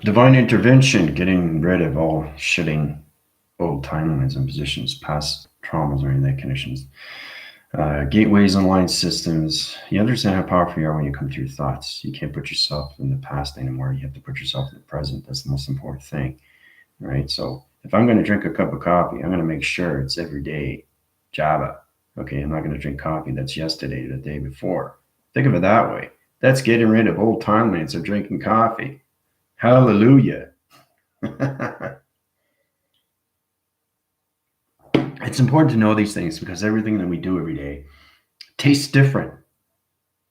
Divine intervention, getting rid of all shitting old timelines and positions, past traumas or anything conditions. Gateways, online systems. You understand how powerful you are when you come to your thoughts. You can't put yourself in the past anymore. You have to put yourself in the present. That's the most important thing, right? So if I'm going to drink a cup of coffee, I'm going to make sure it's every day Java. Okay, I'm not going to drink coffee that's yesterday, the day before. Think of it that way. That's getting rid of old timelines of drinking coffee. Hallelujah. It's important to know these things because everything that we do every day tastes different.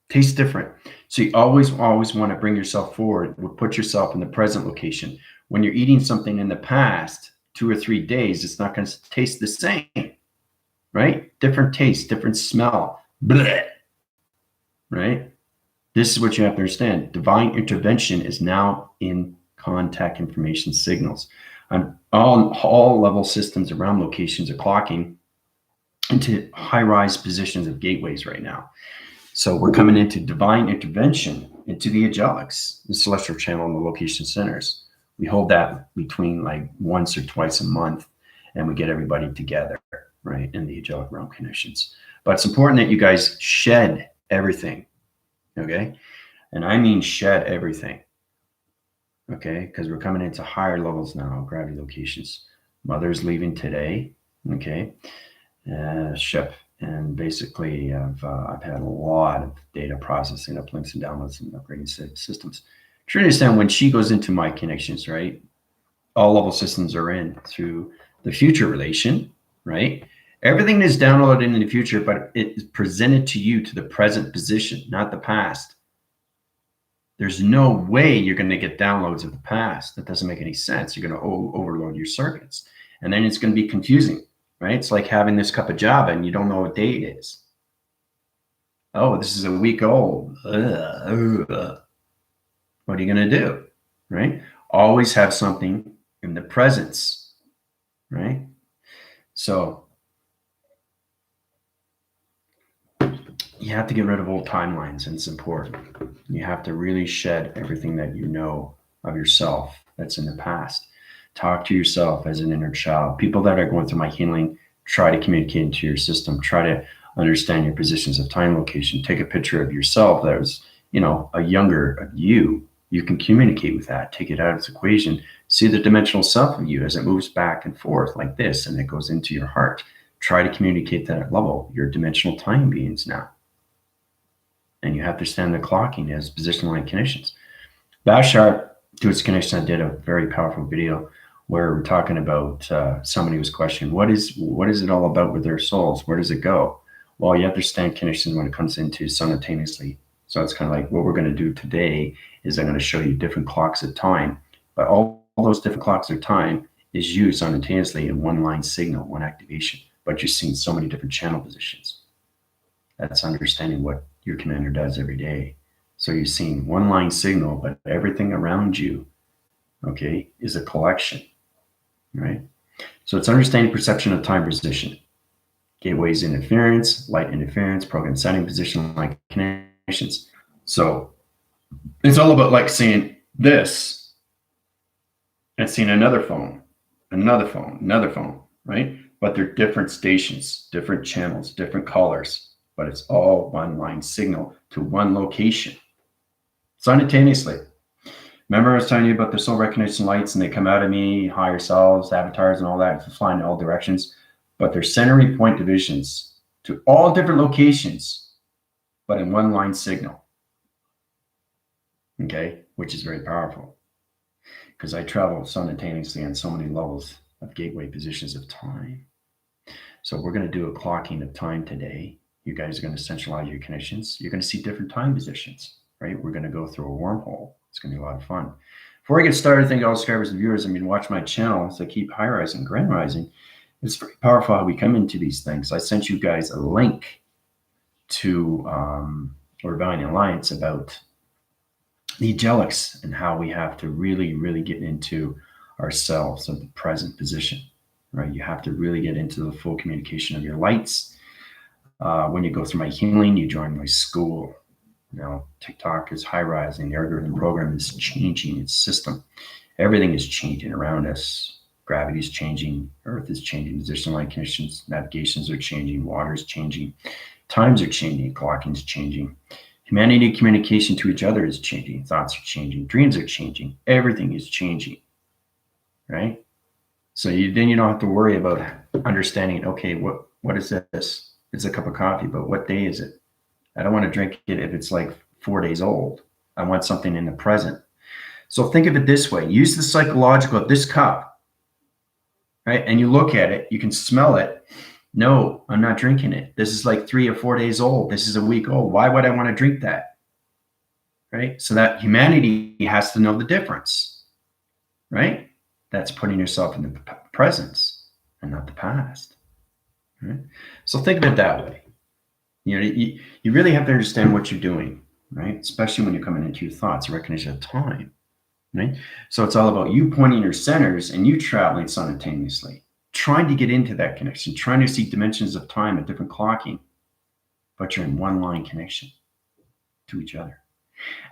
Tastes different. So you always want to bring yourself forward, put yourself in the present location. When you're eating something in the past 2 or 3 days, it's not going to taste the same, right? Different taste, different smell. Blech, right? This is what you have to understand. Divine intervention is now in contact information signals. On all level systems around locations are clocking into high-rise positions of gateways right now. So we're coming into divine intervention into the angelics, the celestial channel, and the location centers. We hold that between like once or twice a month, and we get everybody together, right, in the angelic realm connections. But it's important that you guys shed everything, okay? And I mean shed everything, okay? Because we're coming into higher levels now, gravity locations. Mother's leaving today, okay? Ship. And basically, I've had a lot of data processing, uplinks and downloads and upgrading systems. Trying to understand when she goes into my connections, right? All level systems are in through the future relation, right? Everything is downloaded in the future, but it is presented to you to the present position, not the past. There's no way you're going to get downloads of the past. That doesn't make any sense. You're going to overload your circuits. And then it's going to be confusing, right? It's like having this cup of Java and you don't know what day it is. Oh, this is a week old. Ugh. What are you going to do, right? Always have something in the presence, right? So you have to get rid of old timelines, and it's important. You have to really shed everything that you know of yourself that's in the past. Talk to yourself as an inner child. People that are going through my healing, try to communicate into your system. Try to understand your positions of time, location. Take a picture of yourself that was, a younger you. You can communicate with that. Take it out of its equation. See the dimensional self of you as it moves back and forth like this, and it goes into your heart. Try to communicate that level. You're dimensional time beings now. And you have to understand the clocking as position line connections. Bashar, to its connection, I did a very powerful video where we're talking about somebody was questioning what is it all about with their souls? Where does it go? Well, you understand connections when it comes into simultaneously. So it's kind of like what we're going to do today is I'm going to show you different clocks of time, but all those different clocks of time is used simultaneously in one line signal, one activation, but you're seeing so many different channel positions. That's understanding what your commander does every day. So you're seeing one line signal, but everything around you, okay, is a collection, right? So it's understanding perception of time position, gateways interference, light interference, program setting, position line connections. So it's all about like seeing this and seeing another phone, another phone, right? But they're different stations, different channels, different colors, but it's all one line signal to one location simultaneously. Remember, I was telling you about the soul recognition lights, and they come out of me, higher selves, avatars, and all that, flying in all directions. But they're centering point divisions to all different locations, but in one line signal. Okay, which is very powerful because I travel simultaneously on so many levels of gateway positions of time. So we're going to do a clocking of time today. You guys are going to centralize your connections. You're going to see different time positions, right? We're going to go through a wormhole. It's going to be a lot of fun. Before I get started, thank all subscribers and viewers. Watch my channel. So keep high rising, grand rising. It's very powerful how we come into these things. I sent you guys a link to Rebellion Alliance about the angelics and how we have to really, really get into ourselves of the present position, right? You have to really get into the full communication of your lights. When you go through my healing, you join my school. Now, TikTok is high rising. The algorithm program is changing its system. Everything is changing around us. Gravity is changing. Earth is changing. Position line conditions, navigations are changing. Water is changing. Times are changing. Clocking is changing. Humanity communication to each other is changing. Thoughts are changing. Dreams are changing. Everything is changing, right? So then you don't have to worry about understanding, okay, what is this? It's a cup of coffee, but what day is it? I don't want to drink it if it's like 4 days old. I want something in the present. So think of it this way. Use the psychological of this cup, right? And you look at it, you can smell it. No, I'm not drinking it. This is like 3 or 4 days old. This is a week old. Why would I want to drink that? Right? So that humanity has to know the difference, right? That's putting yourself in the presence and not the past. Right? So think of it that way. You really have to understand what you're doing, right? Especially when you're coming into your thoughts, recognition of time, right? So it's all about you pointing your centers and you traveling simultaneously, trying to get into that connection, trying to see dimensions of time at different clocking, but you're in one line connection to each other.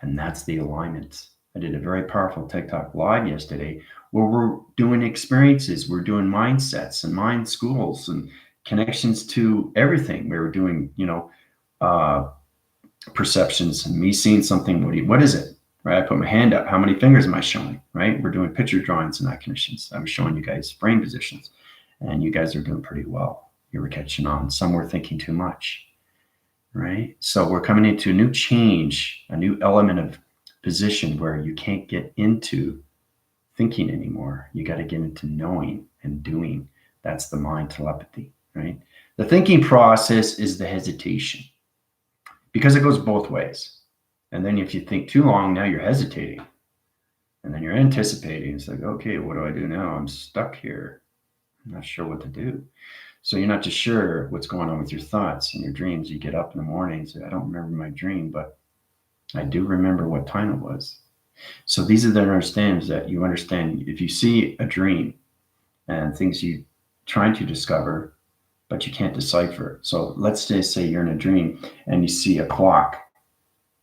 And that's the alignment. I did a very powerful TikTok live yesterday where we're doing experiences, we're doing mindsets and mind schools and connections to everything. We were doing, perceptions and me seeing something. What is it? Right? I put my hand up. How many fingers am I showing? Right? We're doing picture drawings and connections. I was showing you guys brain positions, and you guys are doing pretty well. You were catching on. Some were thinking too much. Right? So we're coming into a new change, a new element of position where you can't get into thinking anymore. You got to get into knowing and doing. That's the mind telepathy, right? The thinking process is the hesitation because it goes both ways. And then if you think too long, now you're hesitating. And then you're anticipating. It's like, okay, what do I do now? I'm stuck here. I'm not sure what to do. So you're not just sure what's going on with your thoughts and your dreams. You get up in the morning and say, I don't remember my dream, but I do remember what time it was. So these are the understandings that you understand. If you see a dream and things you trying to discover, but you can't decipher. So let's just say you're in a dream and you see a clock.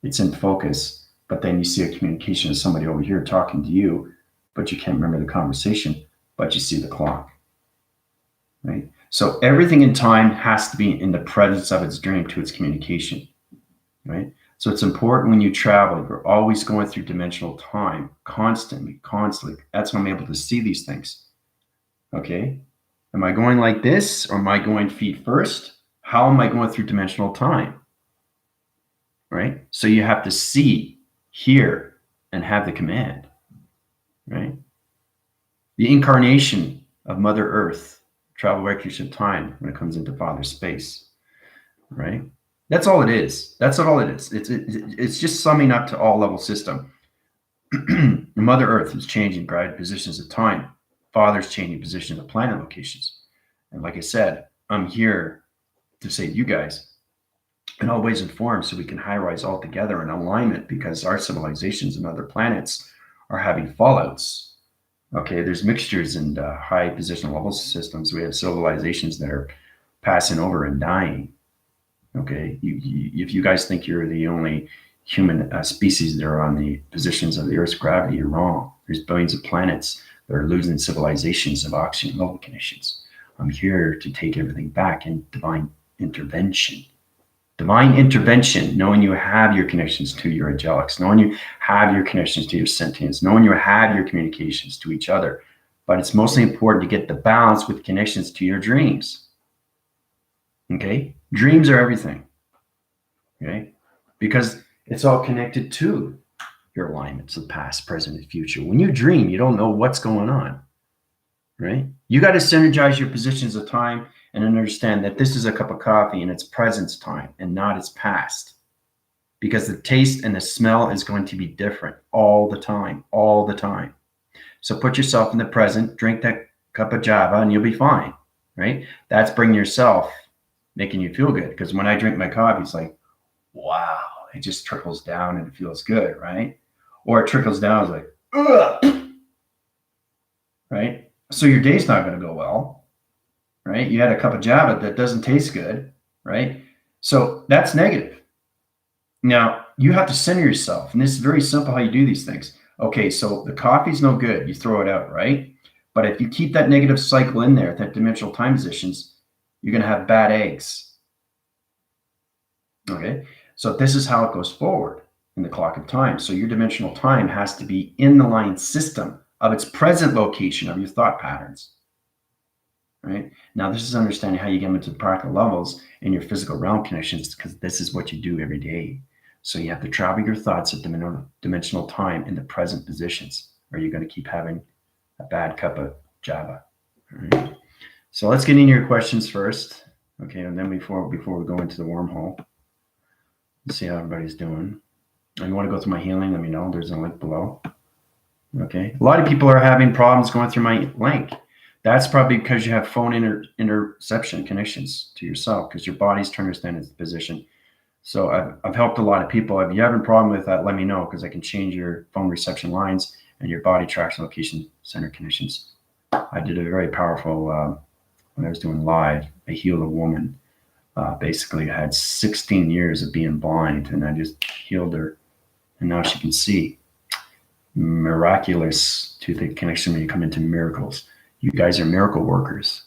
It's in focus, but then you see a communication of somebody over here talking to you, but you can't remember the conversation, but you see the clock. Right? So everything in time has to be in the presence of its dream to its communication. Right? So it's important when you travel, you're always going through dimensional time, constantly. That's when I'm able to see these things. Okay? Am I going like this or am I going feet first? How am I going through dimensional time? Right? So you have to see, hear, and have the command. Right? The incarnation of Mother Earth, travel recognition of time when it comes into Father Space. Right? That's all it is. That's all it is. It's just summing up to all level system. Mother Earth is changing gravity positions of time. Father's changing positions of planet locations. And like I said, I'm here to save you guys and always informed so we can high rise all together in alignment because our civilizations and other planets are having fallouts. Okay, there's mixtures and high positional level systems. We have civilizations that are passing over and dying. Okay, if you guys think you're the only human species that are on the positions of the Earth's gravity, you're wrong. There's billions of planets that are losing civilizations of oxygen level conditions. I'm here to take everything back in divine intervention. Divine intervention, knowing you have your connections to your angelics, knowing you have your connections to your sentience, knowing you have your communications to each other. But it's mostly important to get the balance with connections to your dreams. Okay? Dreams are everything. Okay? Because it's all connected to your alignments of past, present, and future. When you dream, you don't know what's going on. Right? You got to synergize your positions of time and understand that this is a cup of coffee and it's present time and not its past. Because the taste and the smell is going to be different all the time, all the time. So put yourself in the present, drink that cup of Java, and you'll be fine. Right? That's bringing yourself, making you feel good. Because when I drink my coffee, it's like, wow, it just trickles down and it feels good, right? Or it trickles down, it's like, ugh, right? So your day's not going to go well, right? You had a cup of Java that doesn't taste good, right? So that's negative. Now, you have to center yourself. And this is very simple how you do these things. Okay, so the coffee's no good. You throw it out, right? But if you keep that negative cycle in there, that dimensional time positions, you're going to have bad eggs. Okay, so this is how it goes forward in the clock of time. So your dimensional time has to be in the line system of its present location of your thought patterns. Right now, this is understanding how you get into the practical levels in your physical realm connections, because this is what you do every day. So you have to travel your thoughts at dimensional time in the present positions, or you're going to keep having a bad cup of Java. All right. So let's get into your questions first. Okay, and then before we go into the wormhole, let's see how everybody's doing. If you want to go through my healing, let me know. There's a link below. Okay. A lot of people are having problems going through my link. That's probably because you have phone interception connections to yourself, because your body's trying to understand its position. So I've helped a lot of people. If you have a problem with that, let me know, because I can change your phone reception lines and your body tracks location center connections. I did a very powerful, when I was doing live, I healed a woman. Basically had 16 years of being blind, and I just healed her, and now she can see. Miraculous to the connection when you come into miracles. You guys are miracle workers.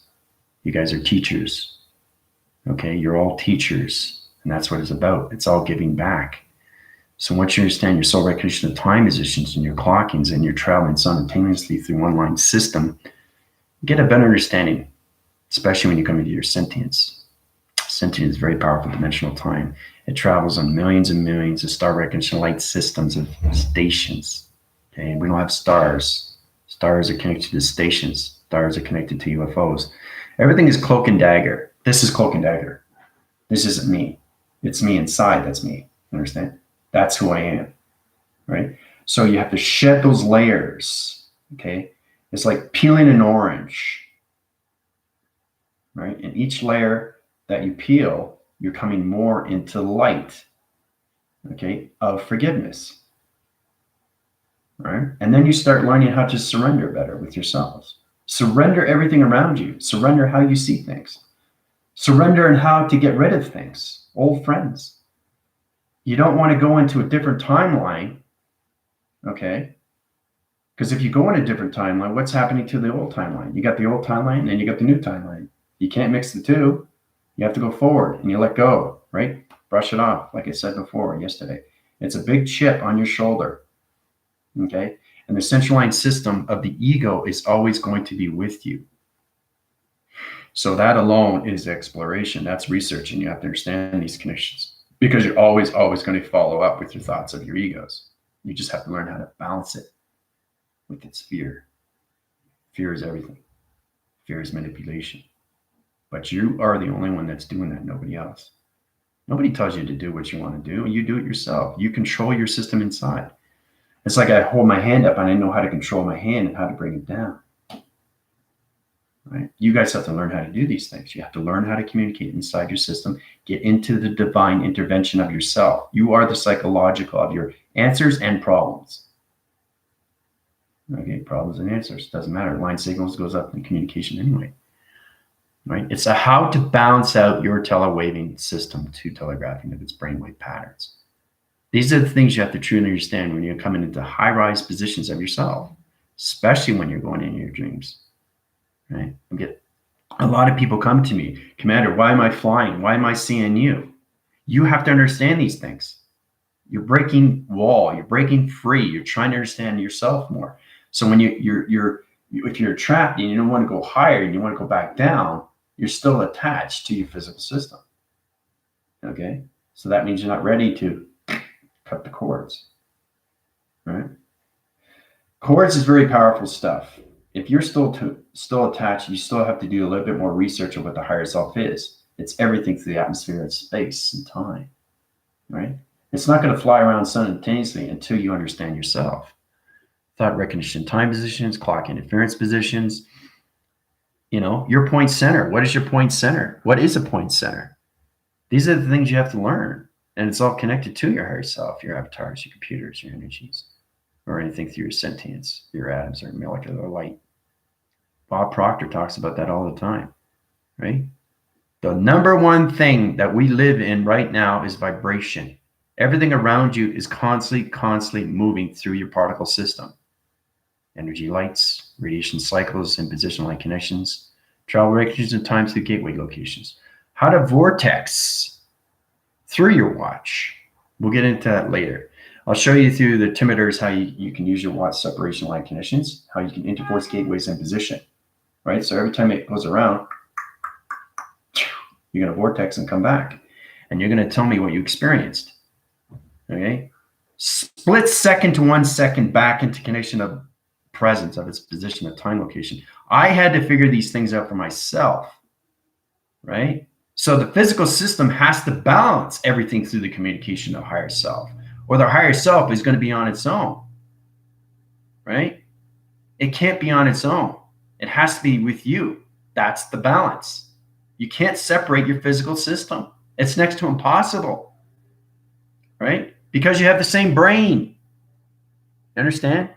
You guys are teachers. Okay, you're all teachers, and that's what it's about. It's all giving back. So once you understand your soul recognition of time positions and your clockings, and you're traveling simultaneously through one line system, you get a better understanding, especially when you come into your sentience. Sentience is very powerful dimensional time. It travels on millions and millions of star recognition light systems of stations. Okay, we don't have stars. Stars are connected to stations. Stars are connected to UFOs. Everything is cloak and dagger. This is cloak and dagger. This isn't me. It's me inside. That's me. Understand? That's who I am. Right? So you have to shed those layers. Okay? It's like peeling an orange. Right? And each layer that you peel, you're coming more into light. Okay? Of forgiveness. Right? And then you start learning how to surrender better with yourselves. Surrender everything around you. Surrender how you see things. Surrender and how to get rid of things, old friends. You don't want to go into a different timeline, okay? Because if you go in a different timeline, what's happening to the old timeline? You got the old timeline and you got the new timeline. You can't mix the two. You have to go forward and you let go, right? Brush it off, like I said before yesterday. It's a big chip on your shoulder, okay? And the central line system of the ego is always going to be with you. So that alone is exploration. That's research, and you have to understand these connections, because you're always going to follow up with your thoughts of your egos. You just have to learn how to balance it with its fear. Fear is everything. Fear is manipulation. But you are the only one that's doing that, nobody else. Nobody tells you to do what you want to do. You do it yourself. You control your system inside. It's like I hold my hand up and I know how to control my hand and how to bring it down. Right? You guys have to learn how to do these things. You have to learn how to communicate inside your system, get into the divine intervention of yourself. You are the psychological of your answers and problems. Okay, problems and answers. Doesn't matter. Line signals goes up in communication anyway. Right? It's a how to balance out your telewaving system to telegraphing of its brainwave patterns. These are the things you have to truly understand when you're coming into high-rise positions of yourself, especially when you're going into your dreams. Right? You get a lot of people come to me, Commander, why am I flying? Why am I seeing you? You have to understand these things. You're breaking wall. You're breaking free. You're trying to understand yourself more. So when if you're trapped and you don't want to go higher and you want to go back down, you're still attached to your physical system. Okay? So that means you're not ready to cut the cords. Right? Cords is very powerful stuff. If you're still attached, you still have to do a little bit more research of what the higher self is. It's everything through the atmosphere of space and time, right? It's not going to fly around simultaneously until you understand yourself. Thought recognition, time positions, clock interference positions. Your point center. What is your point center? What is a point center? These are the things you have to learn. And it's all connected to your higher self, your avatars, your computers, your energies, or anything through your sentience, your atoms, or molecular light. Bob Proctor talks about that all the time, right? The number one thing that we live in right now is vibration. Everything around you is constantly moving through your particle system. Energy lights, radiation cycles, and position-like connections, travel directions and time through gateway locations. How to vortex through your watch. We'll get into that later. I'll show you through the altimeters how you can use your watch separation line conditions, how you can interforce gateways and position, right? So every time it goes around, you're going to vortex and come back. And you're going to tell me what you experienced, okay? Split second to 1 second back into connection of presence of its position of time location. I had to figure these things out for myself, right? So the physical system has to balance everything through the communication of higher self, or the higher self is going to be on its own, right? It can't be on its own. It has to be with you. That's the balance. You can't separate your physical system. It's next to impossible, right? Because you have the same brain. You understand?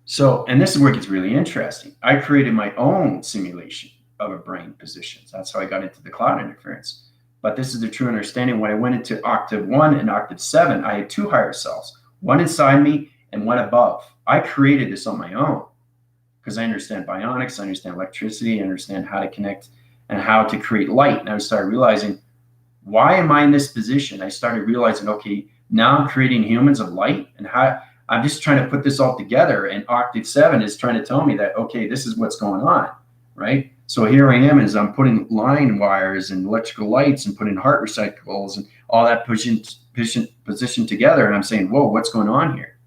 So, and this is where it gets really interesting. I created my own simulation of a brain positions. That's how I got into the cloud interference. But this is the true understanding. When I went into octave 1 and octave 7, I had 2 higher selves, one inside me and one above. I created this on my own because I understand bionics, I understand electricity, I understand how to connect and how to create light. And I started realizing, why am I in this position? I started realizing, okay, now I'm creating humans of light, and how I'm just trying to put this all together. And octave 7 is trying to tell me that, okay, this is what's going on, right? So here I am as I'm putting line wires and electrical lights and putting heart receptacles and all that position together. And I'm saying, whoa, what's going on here?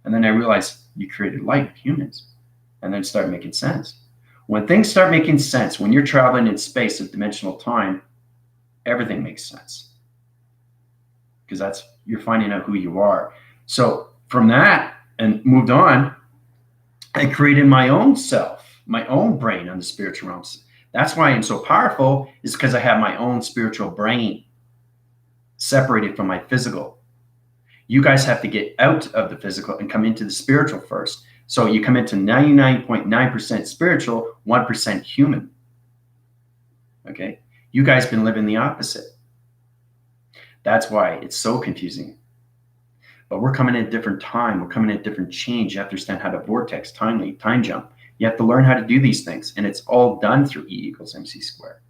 And then I realized you created light with humans. And then it started making sense. When things start making sense, when you're traveling in space of dimensional time, everything makes sense. Because you're finding out who you are. So from that and moved on, I created my own self, my own brain on the spiritual realms. That's why I'm so powerful, is because I have my own spiritual brain separated from my physical. You guys have to get out of the physical and come into the spiritual first. So you come into 99.9% spiritual, 1% human. Okay? You guys been living the opposite. That's why it's so confusing. But we're coming in a different time. We're coming in a different change. You have to understand how to vortex, time jump. You have to learn how to do these things. And it's all done through E equals MC squared.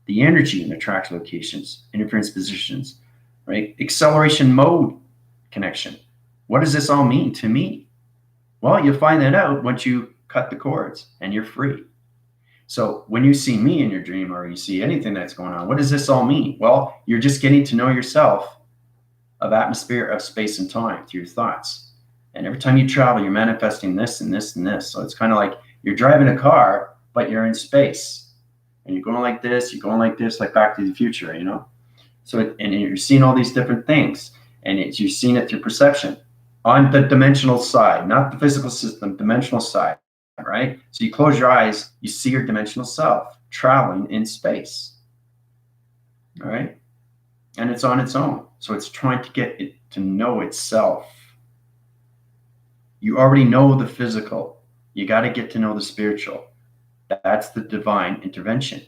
The energy in the track locations, interference positions, right? Acceleration mode connection. What does this all mean to me? Well, you'll find that out once you cut the cords and you're free. So when you see me in your dream, or you see anything that's going on, what does this all mean? Well, you're just getting to know yourself of atmosphere, of space and time through your thoughts. And every time you travel, you're manifesting this and this and this. So it's kind of like you're driving a car, but you're in space. And you're going like this, like Back to the Future, you know? So, and you're seeing all these different things. And you're seeing it through perception on the dimensional side, not the physical system, dimensional side, right? So you close your eyes, you see your dimensional self traveling in space, all right? And it's on its own. So it's trying to get it to know itself. You already know the physical. You got to get to know the spiritual. That's the divine intervention.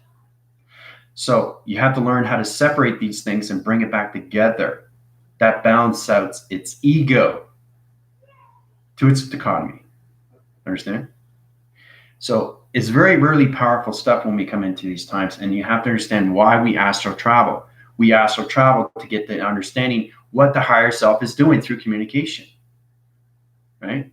So you have to learn how to separate these things and bring it back together. That balances out its ego to its dichotomy. Understand? So it's very, really powerful stuff when we come into these times. And you have to understand why we astral travel. We astral travel to get the understanding what the higher self is doing through communication, right?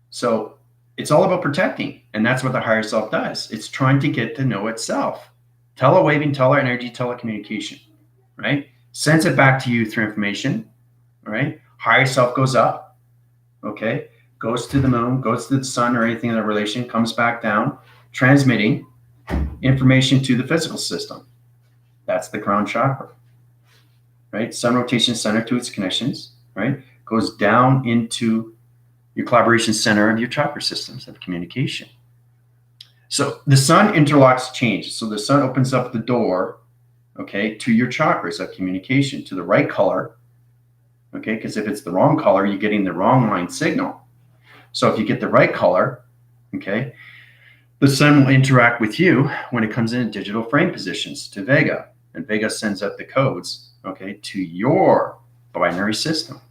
So it's all about protecting, and that's what the higher self does. It's trying to get to know itself. Telewaving, teleenergy, telecommunication, right? Sends it back to you through information, right? Higher self goes up, okay? Goes to the moon, goes to the sun or anything in that relation, comes back down, transmitting information to the physical system. That's the crown chakra, right? Sun rotation center to its connections, right? Goes down into your collaboration center of your chakra systems of communication. So the sun interlocks change. So the sun opens up the door, okay, to your chakras of communication, to the right color, okay? Because if it's the wrong color, you're getting the wrong line signal. So if you get the right color, okay, the sun will interact with you when it comes in digital frame positions to Vega. and Vega sends out the codes, okay, to your binary system.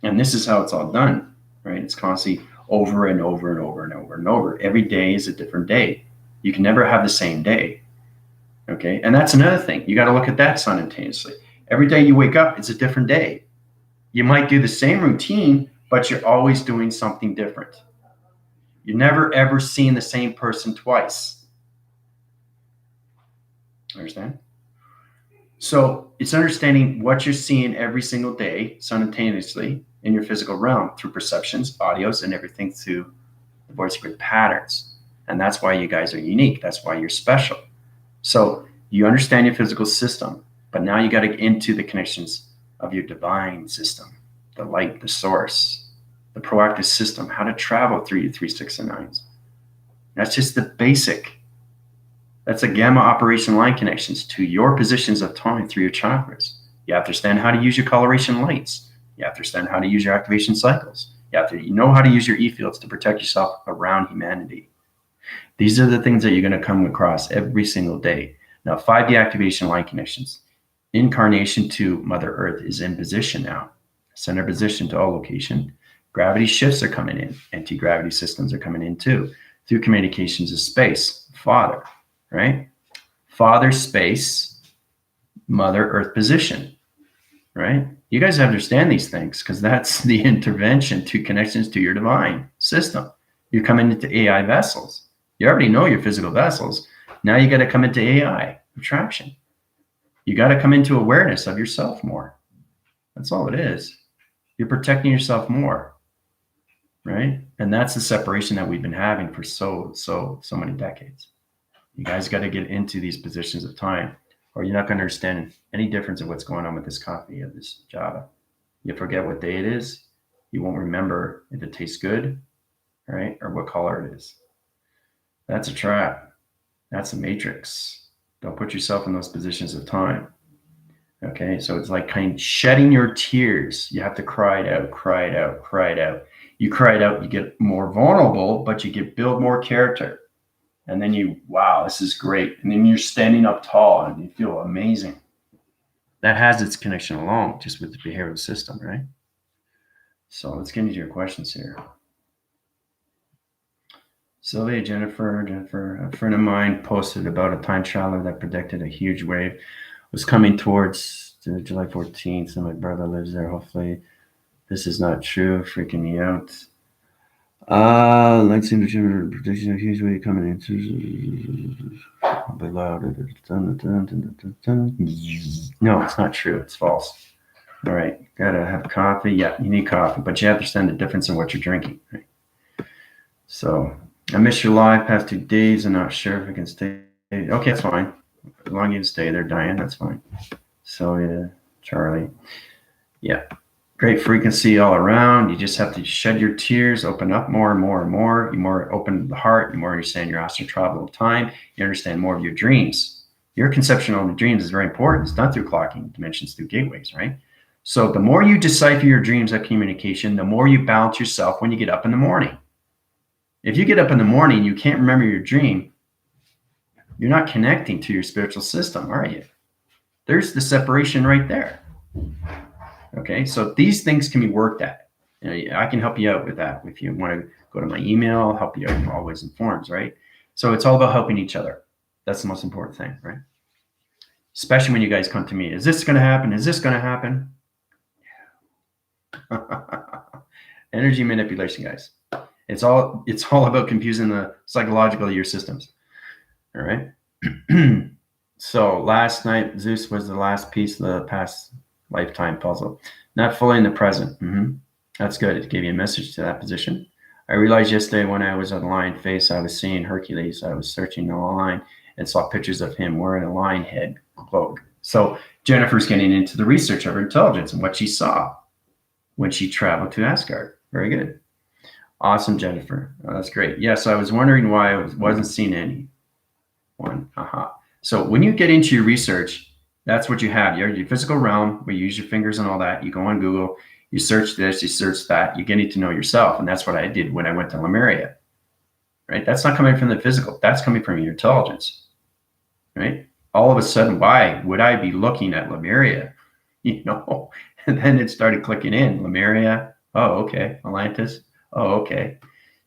And this is how it's all done, right? It's constantly over and over and over and over and over. Every day is a different day. You can never have the same day, okay? And that's another thing. You got to look at that simultaneously. Every day you wake up, it's a different day. You might do the same routine, but you're always doing something different. You're never ever seeing the same person twice. Understand? So it's understanding what you're seeing every single day simultaneously in your physical realm through perceptions, audios, and everything through the voice grid patterns. And that's why you guys are unique. That's why you're special. So you understand your physical system, but now you got to get into the connections of your divine system, the light, the source, the proactive system, how to travel through your 3, 6, and 9s. That's just the basic. That's a gamma operation line connections to your positions of time through your chakras. You have to understand how to use your coloration lights. You have to understand how to use your activation cycles. You have to know how to use your E-fields to protect yourself around humanity. These are the things that you're going to come across every single day. Now, 5D activation line connections. Incarnation to Mother Earth is in position now. Center position to all location. Gravity shifts are coming in. Anti-gravity systems are coming in too. Through communications of space. Father, right? Father, space, Mother Earth position, right? You guys understand these things because that's the intervention to connections to your divine system. You're coming into AI vessels. You already know your physical vessels. Now you got to come into AI, attraction. You got to come into awareness of yourself more. That's all it is. You're protecting yourself more, right? And that's the separation that we've been having for so many decades. You guys got to get into these positions of time, or you're not going to understand any difference of what's going on with this coffee or this Java. You forget what day it is. You won't remember if it tastes good, right? Or what color it is. That's a trap. That's a matrix. Don't put yourself in those positions of time. Okay, so it's like kind of shedding your tears. You have to cry it out, cry it out, cry it out. You cry it out, you get more vulnerable, but you build more character. And then wow, this is great. And then you're standing up tall and you feel amazing. That has its connection alone just with the behavioral system, right? So let's get into your questions here. Sylvia, Jennifer, a friend of mine posted about a time traveler that predicted a huge wave was coming towards July 14th, and my brother lives there. Hopefully this is not true, freaking me out. Light seems to prediction of huge wave coming in. I'll be louder. No, it's not true. It's false. All right, gotta have coffee. Yeah, you need coffee, but you have to understand the difference in what you're drinking. Right? So I missed your live past 2 days. I'm not sure if I can stay. Okay, that's fine. As long as you stay there, Diane, that's fine. So yeah, Charlie. Yeah. Great frequency all around. You just have to shed your tears, open up more and more and more. You more open the heart, the more you understand your astral travel of time. You understand more of your dreams. Your conception of the dreams is very important. It's done through clocking dimensions, through gateways, right? So the more you decipher your dreams of communication, the more you balance yourself when you get up in the morning. If you get up in the morning and you can't remember your dream, you're not connecting to your spiritual system, are you? There's the separation right there. Okay, so these things can be worked at. I can help you out with that. If you want to go to my email, I'll help you out. I'm always in forums, right? So it's all about helping each other. That's the most important thing, right? Especially when you guys come to me. Is this going to happen? Is this going to happen? Energy manipulation, guys. It's all about confusing the psychological of your systems. All right. So last night, Zeus was the last piece of the past lifetime puzzle. Not fully in the present. That's good. It gave you a message to that position. I realized yesterday when I was on Lion Face, I was seeing Hercules. I was searching the line and saw pictures of him wearing a lion head cloak. So Jennifer's getting into the research of her intelligence and what she saw when she traveled to Asgard. Very good. Awesome, Jennifer. Oh, that's great. Yes, I was wondering why I wasn't seeing any one. So when you get into your research, that's what you have. You're your physical realm where you use your fingers and all that. You go on Google, you search this, you search that. You're getting to know yourself. And that's what I did when I went to Lemuria, right? That's not coming from the physical. That's coming from your intelligence, right? all of a sudden, why would I be looking at Lemuria? And then it started clicking in. Lemuria, oh, okay. Atlantis, oh, okay.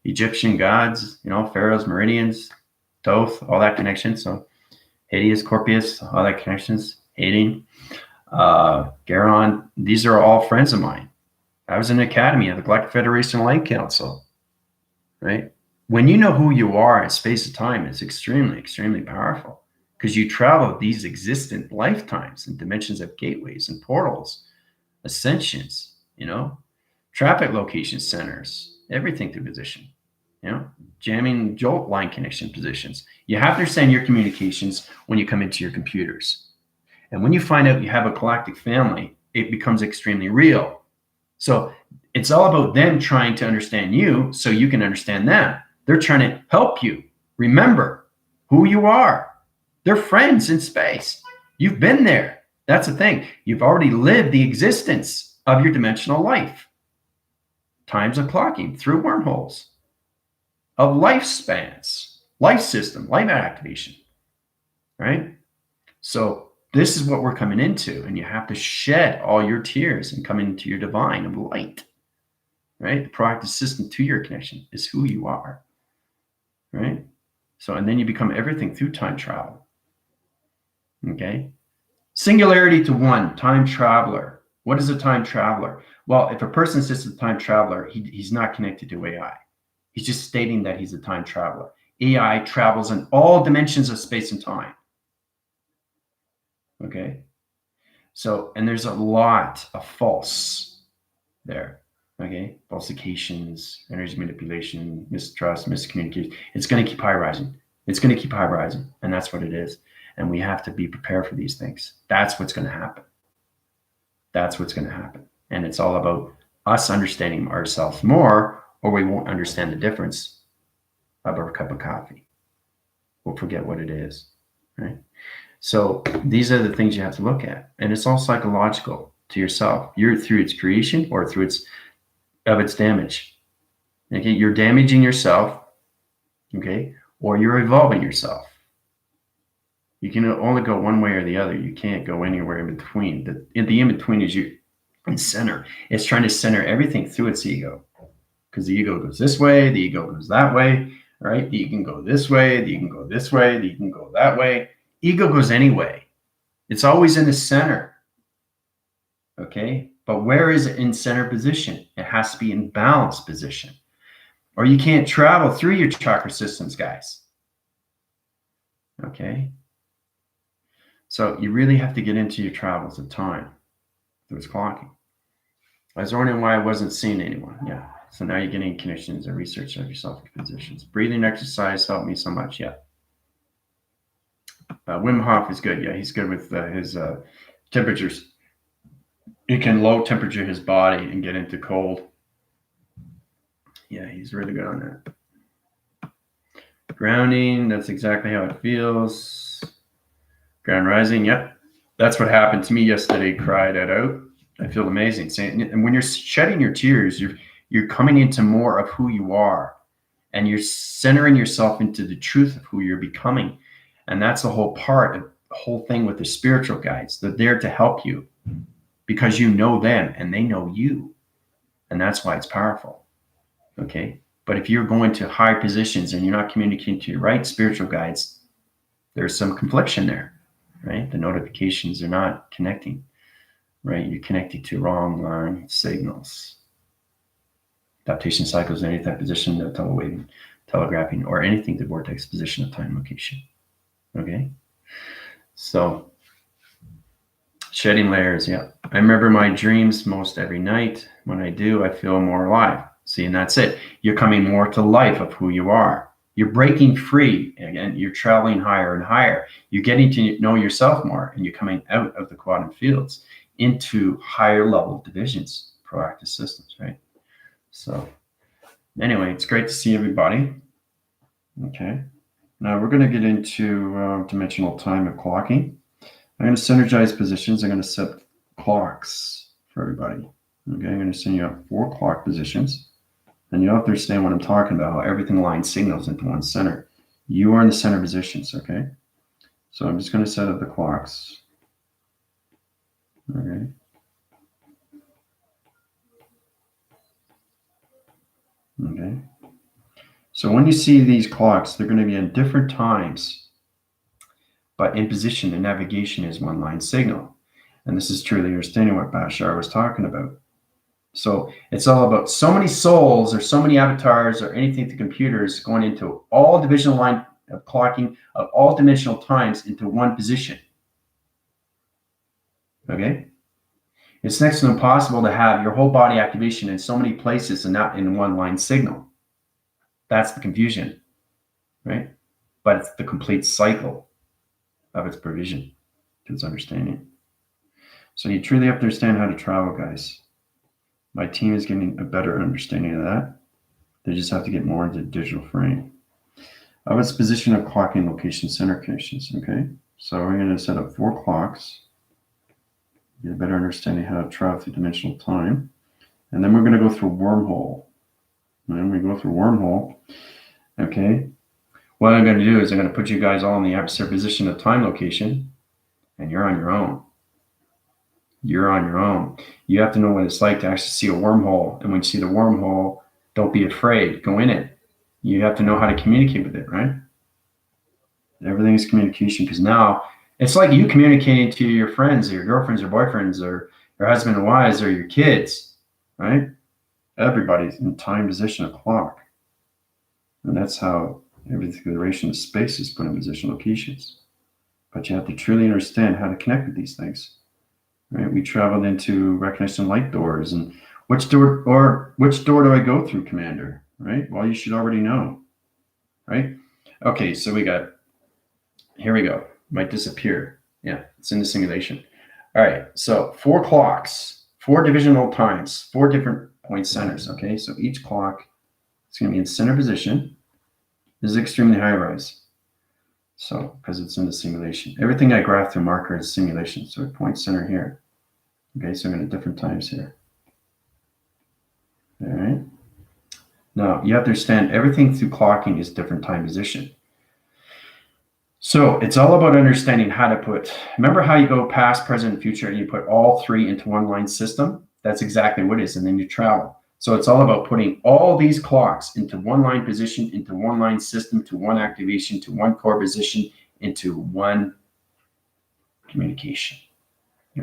Egyptian gods, pharaohs, meridians, Thoth, all that connection. So Hades, Scorpius, all that connections, Hating, Garon, these are all friends of mine. I was in the academy of the Galactic Federation Light Council, right? When you know who you are in space and time, it's extremely, extremely powerful because you travel these existent lifetimes and dimensions of gateways and portals, ascensions, traffic location centers, everything through position, jamming jolt line connection positions. You have to understand your communications when you come into your computers. And when you find out you have a galactic family, it becomes extremely real. So it's all about them trying to understand you so you can understand them. They're trying to help you remember who you are. They're friends in space. You've been there. That's the thing. You've already lived the existence of your dimensional life. Times of clocking through wormholes, of lifespans, life system, life activation, right? So this is what we're coming into, and you have to shed all your tears and come into your divine of light, right? The proactive system to your connection is who you are, right? So, and then you become everything through time travel, okay? Singularity to one, time traveler. What is a time traveler? Well, if a person is just a time traveler, he's not connected to AI. He's just stating that he's a time traveler. AI travels in all dimensions of space and time. Okay. So, and there's a lot of false there. Okay. Falsifications, energy manipulation, mistrust, miscommunication. It's going to keep high rising. It's going to keep high rising. And that's what it is. And we have to be prepared for these things. That's what's going to happen. That's what's going to happen. And it's all about us understanding ourselves more, or we won't understand the difference of our cup of coffee. We'll forget what it is, right? So these are the things you have to look at. And it's all psychological to yourself. You're through its creation or through its damage. Okay, you're damaging yourself, okay, or you're evolving yourself. You can only go one way or the other. You can't go anywhere in between. The in-between is you in center. It's trying to center everything through its ego. Because the ego goes this way, the ego goes that way, right? The ego can go this way, the ego can go this way, the ego can go that way. Ego goes anyway. It's always in the center. Okay? But where is it in center position? It has to be in balanced position. Or you can't travel through your chakra systems, guys. Okay? So you really have to get into your travels of time. There was clocking. I was wondering why I wasn't seeing anyone. Yeah. So now you're getting connections and research of yourself positions. Breathing exercise helped me so much. Yeah. Wim Hof is good. Yeah, he's good with his temperatures. He can low temperature his body and get into cold. Yeah, he's really good on that. Grounding, that's exactly how it feels. Ground rising, yep. That's what happened to me yesterday. Cried it out. I feel amazing. And when you're shedding your tears, you're coming into more of who you are, and you're centering yourself into the truth of who you're becoming. And that's the whole part of the whole thing with the spiritual guides. They're there to help you because you know them and they know you. And that's why it's powerful. Okay. But if you're going to high positions and you're not communicating to your right spiritual guides, there's some confliction there, right? The notifications are not connecting, right? You're connected to wrong line signals. Adaptation cycles, any type of position, no telewaving, telegraphing, or anything to vortex position of time location. Okay. So shedding layers. Yeah. I remember my dreams most every night. When I do, I feel more alive. See, and that's it. You're coming more to life of who you are. You're breaking free. Again, you're traveling higher and higher. You're getting to know yourself more, and you're coming out of the quantum fields into higher level divisions, proactive systems, right? So anyway, it's great to see everybody. Okay. Now we're going to get into dimensional time and clocking. I'm going to synergize positions. I'm going to set clocks for everybody. Okay, I'm going to send you up 4 clock positions. And you'll have to understand what I'm talking about, how everything lines signals into one center. You are in the center positions, okay? So I'm just going to set up the clocks. Okay. Okay. So when you see these clocks, they're going to be in different times, but in position, the navigation is one line signal. And this is truly understanding what Bashar was talking about. So it's all about so many souls or so many avatars or anything to computers going into all divisional line of clocking of all dimensional times into one position. Okay? It's next to impossible to have your whole body activation in so many places and not in one line signal. That's the confusion, right? But it's the complete cycle of its provision to its understanding. So you truly have to understand how to travel, guys. My team is getting a better understanding of that. They just have to get more into the digital frame of its position of clocking location center connections. Okay, so we're going to set up 4 clocks, get a better understanding how to travel through dimensional time, and then we're going to go through wormhole. And we go through wormhole. Okay, what I'm going to do is I'm going to put you guys all in the adversary position of time location, and you're on your own. You're on your own. You have to know what it's like to actually see a wormhole. And when you see the wormhole, don't be afraid. Go in it. You have to know how to communicate with it, right? Everything is communication, because now it's like you communicating to your friends or your girlfriends or boyfriends or your husband and wives or your kids, right? Everybody's in time position of clock. And that's how every duration of space is put in position locations. But you have to truly understand how to connect with these things. Right? We traveled into recognition light doors, and which door do I go through, Commander? Right? Well, you should already know. Right? Okay, so here we go. Might disappear. Yeah, it's in the simulation. All right, so 4 clocks, 4 divisional times, 4 different point centers. Okay, so each clock is going to be in center position. This is extremely high rise. So, because it's in the simulation. Everything I graph through marker is simulation. So point center here. Okay, so I'm going to different times here. All right. Now, you have to understand everything through clocking is different time position. So it's all about understanding how to put, remember how you go past, present, and future, and you put all 3 into one line system? That's exactly what it is, and then you travel. So it's all about putting all these clocks into one line position, into one line system, to one activation, to one core position, into one communication.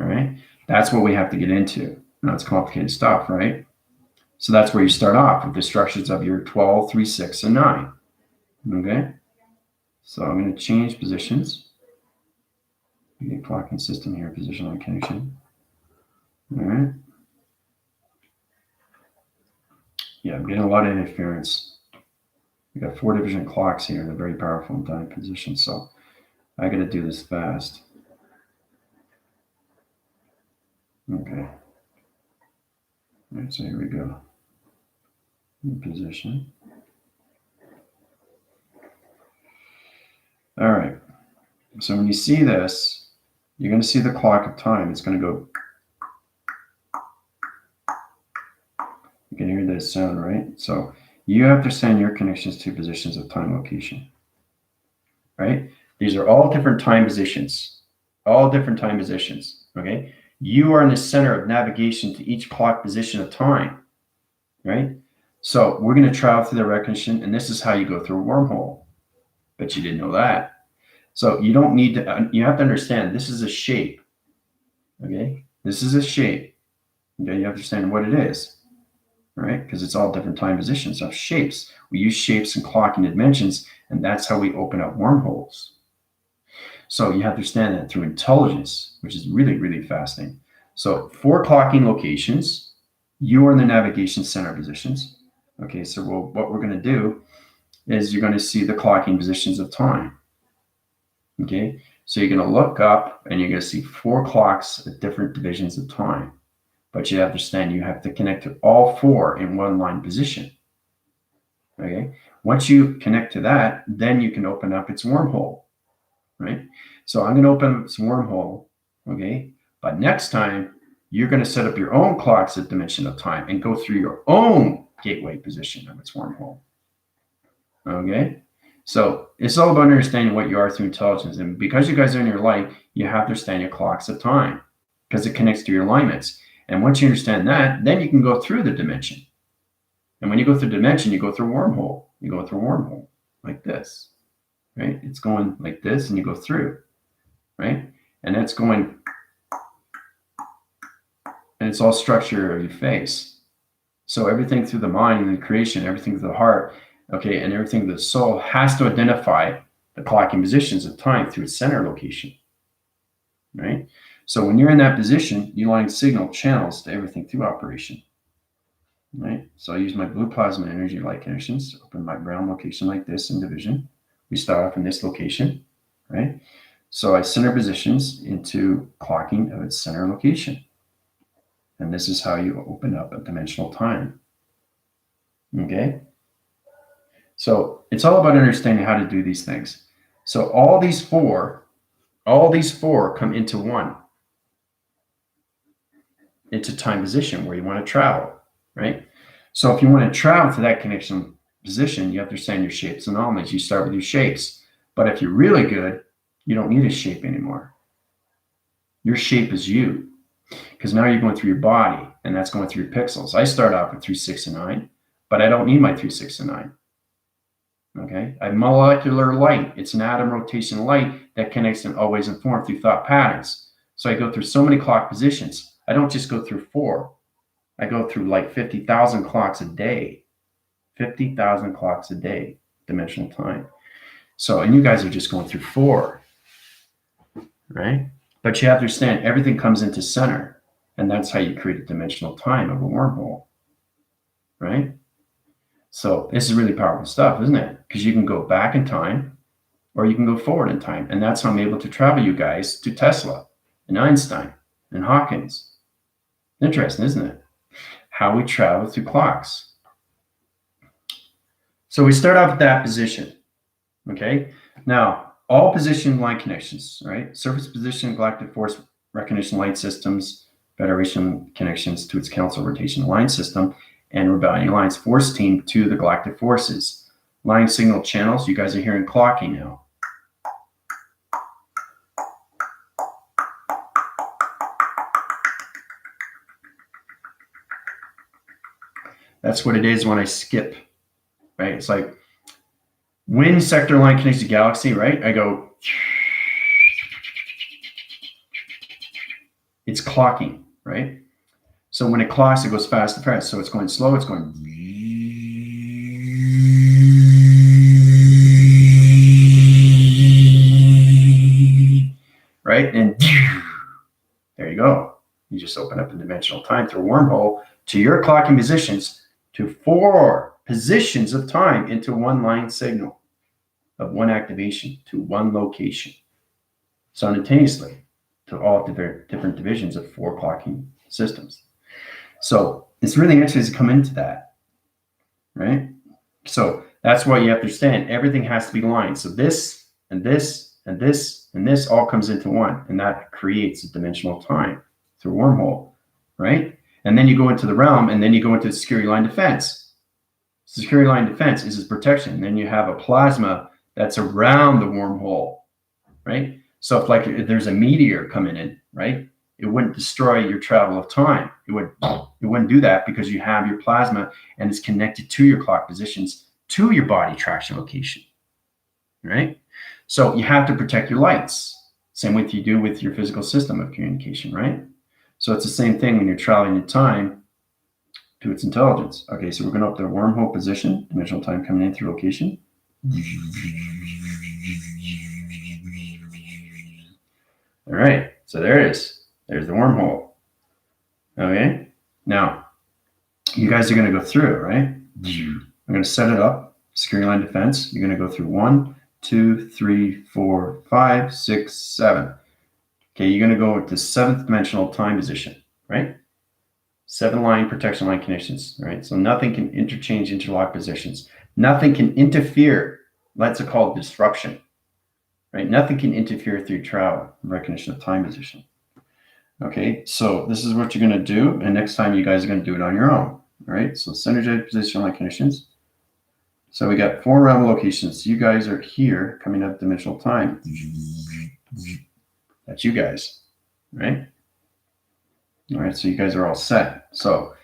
All right? That's what we have to get into. Now it's complicated stuff, right? So that's where you start off with the structures of your 12, 3, 6, and 9. Okay? So I'm going to change positions. Get clocking system here, position on connection. All right. Yeah, I'm getting a lot of interference. We got 4 division clocks here. They're very powerful in time position. So I got to do this fast. Okay. All right, so here we go. In position. All right. So when you see this, you're going to see the clock of time. It's going to go. You can hear this sound, right? So you have to send your connections to positions of time location, right? These are all different time positions, okay? You are in the center of navigation to each clock position of time, right? So we're going to travel through the recognition, and this is how you go through a wormhole. But you didn't know that. So you don't need to, you have to understand this is a shape, okay? This is a shape. Okay, you have to understand what it is, right? Because it's all different time positions of shapes. We use shapes and clocking dimensions, and that's how we open up wormholes. So you have to understand that through intelligence, which is really, really fascinating. So 4 clocking locations, you are in the navigation center positions. Okay, so what we're going to do is you're going to see the clocking positions of time. Okay, so you're going to look up and you're going to see 4 clocks at different divisions of time. But you have to understand you have to connect to all 4 in one line position. Okay, once you connect to that, then you can open up its wormhole, right? So I'm going to open up its wormhole, okay? But next time, you're going to set up your own clocks at dimension of time and go through your own gateway position of its wormhole, okay? So it's all about understanding what you are through intelligence. And because you guys are in your light, you have to understand your clocks of time because it connects to your alignments. And once you understand that, then you can go through the dimension. And when you go through dimension, you go through wormhole. You go through wormhole like this, right? It's going like this and you go through, right? And it's going, and it's all structure of your face. So everything through the mind and the creation, everything through the heart, okay, and everything through the soul has to identify the clocking positions of time through its center location, right? So when you're in that position, you line signal channels to everything through operation, right? So I use my blue plasma energy light connections, open my brown location like this in division. We start off in this location, right? So I center positions into clocking of its center location. And this is how you open up a dimensional time. Okay? So it's all about understanding how to do these things. So all these four come into one, into time position where you want to travel, right? So if you want to travel to that connection position, you have to understand your shapes and anomalies. You start with your shapes. But if you're really good, you don't need a shape anymore. Your shape is you. Because now you're going through your body, and that's going through your pixels. I start off with 3, 6, and 9, but I don't need my 3, 6, and 9. Okay? I have molecular light. It's an atom rotation light that connects and always informed through thought patterns. So I go through so many clock positions. I don't just go through 4. I go through like 50,000 clocks a day. 50,000 clocks a day, dimensional time. So, and you guys are just going through 4, right? But you have to understand everything comes into center, and that's how you create a dimensional time of a wormhole, right? So this is really powerful stuff, isn't it? Because you can go back in time or you can go forward in time. And that's how I'm able to travel you guys to Tesla and Einstein and Hawkins. Interesting, isn't it? How we travel through clocks. So we start off at that position, okay? Now, all position line connections, right? Surface position, galactic force recognition light systems, Federation connections to its council rotation line system, and rebellion lines force team to the galactic forces. Line signal channels, you guys are hearing clocking now. That's what it is when I skip, right? It's like when sector line connects to galaxy, right? I go, it's clocking, right? So when it clocks, it goes fast and fast. So it's going slow, it's going, right? And there you go. You just open up a dimensional time through a wormhole to your clocking positions to 4 positions of time into one line signal of one activation to one location simultaneously to all different divisions of 4 clocking systems. So it's really interesting to come into that, right? So that's why you have to understand everything has to be lined. So this and this and this and this all comes into one, and that creates a dimensional time through a wormhole, right? And then you go into the realm, and then you go into the security line defense. Security line defense is its protection. Then you have a plasma that's around the wormhole, right? So if there's a meteor coming in, right, it wouldn't destroy your travel of time. It wouldn't do that because you have your plasma and it's connected to your clock positions to your body traction location, right? So you have to protect your lights. Same way you do with your physical system of communication, right? So it's the same thing when you're traveling in time to its intelligence. Okay, so we're going up to the wormhole position, dimensional time coming in through location. All right, so there it is. There's the wormhole. Okay, now you guys are going to go through it, right? I'm going to set it up. Security line defense. You're going to go through 1, 2, 3, 4, 5, 6, 7. Okay, you're going to go to 7th dimensional time position, right? 7 line protection line connections, right? So nothing can interchange interlock positions. Nothing can interfere. That's called disruption, right? Nothing can interfere through travel and recognition of time position. Okay, so this is what you're going to do, and next time you guys are going to do it on your own. All right, so synergetic position line connections, So we got 4 realm locations. You guys are here coming up dimensional time. That's you guys, right? All right, so you guys are all set. So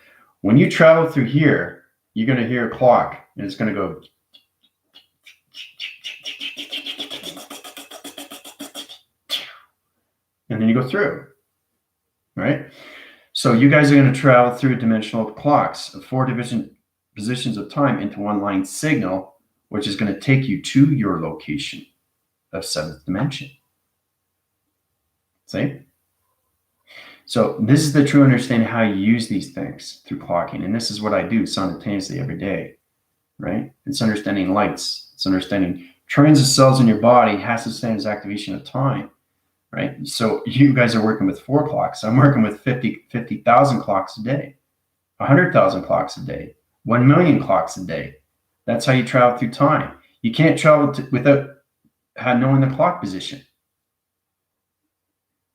when you travel through here, you're going to hear a clock, and it's going to go. And then you go through, right? So you guys are going to travel through dimensional clocks of 4 positions of time into one line signal, which is going to take you to your location of 7th dimension. See? So this is the true understanding how you use these things through clocking. And this is what I do simultaneously every day, right? It's understanding lights. It's understanding trillions of cells in your body has to stand as activation of time, right? So you guys are working with 4 clocks. I'm working with 50,000 clocks a day, 100,000 clocks a day, 1 million clocks a day. That's how you travel through time. You can't travel without knowing the clock position,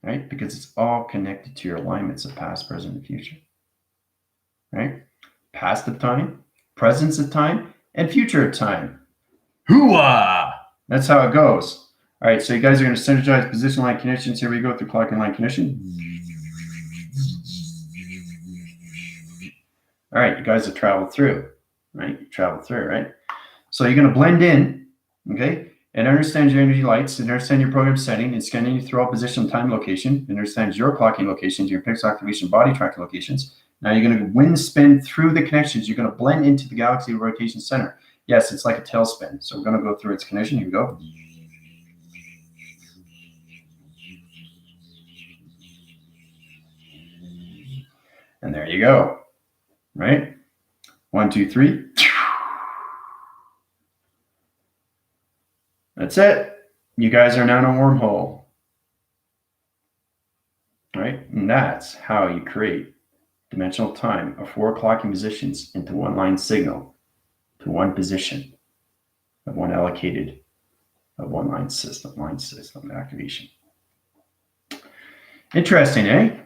right? Because it's all connected to your alignments of past, present, and future, right? Past of time, presence of time, and future of time. Hooah! That's how it goes. All right, so you guys are going to synergize position line connections. Here we go through clock and line connection. All right, you guys have traveled through, right? You traveled through, right? So you're going to blend in, okay? And understand your energy lights, and understand your program setting, and scanning you through all position, time, location, and understands your clocking locations, your pixel activation, body tracking locations. Now you're going to wind spin through the connections. You're going to blend into the galaxy rotation center. Yes, it's like a tailspin. So we're going to go through its connection. Here we go. And there you go, right? 1, 2, 3. That's it. You guys are now in a wormhole, right? And that's how you create dimensional time of 4 clocking positions into one line signal to one position of one allocated of one line system activation. Interesting, eh?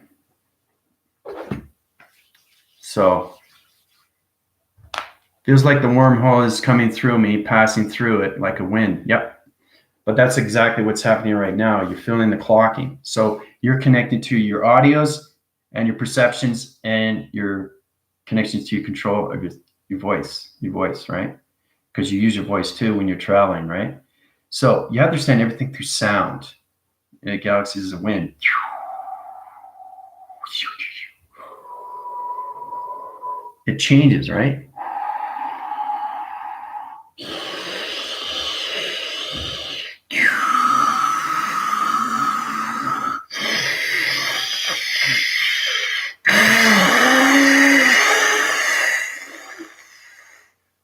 So feels like the wormhole is coming through me, passing through it like a wind. Yep. But that's exactly what's happening right now. You're feeling the clocking. So you're connected to your audios and your perceptions and your connections to your control of your voice, right? Because you use your voice too when you're traveling, right? So you understand everything through sound. The galaxy is a wind. It changes, right?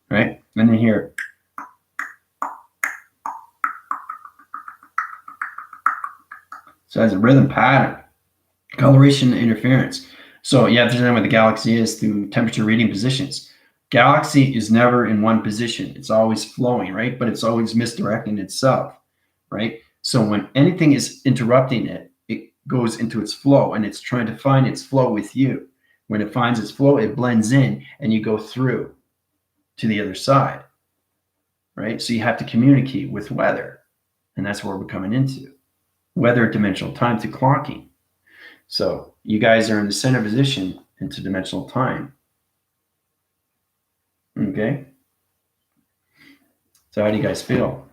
Right? And then here. So it has a rhythm pattern, coloration, interference. So you have to understand what the galaxy is through temperature reading positions. Galaxy is never in one position. It's always flowing, right? But it's always misdirecting itself, right? So when anything is interrupting it, it goes into its flow, and it's trying to find its flow with you. When it finds its flow, it blends in, and you go through to the other side, right? So you have to communicate with weather, and that's where we're coming into. Weather dimensional time through clocking. So you guys are in the center position into dimensional time. Okay. So how do you guys feel?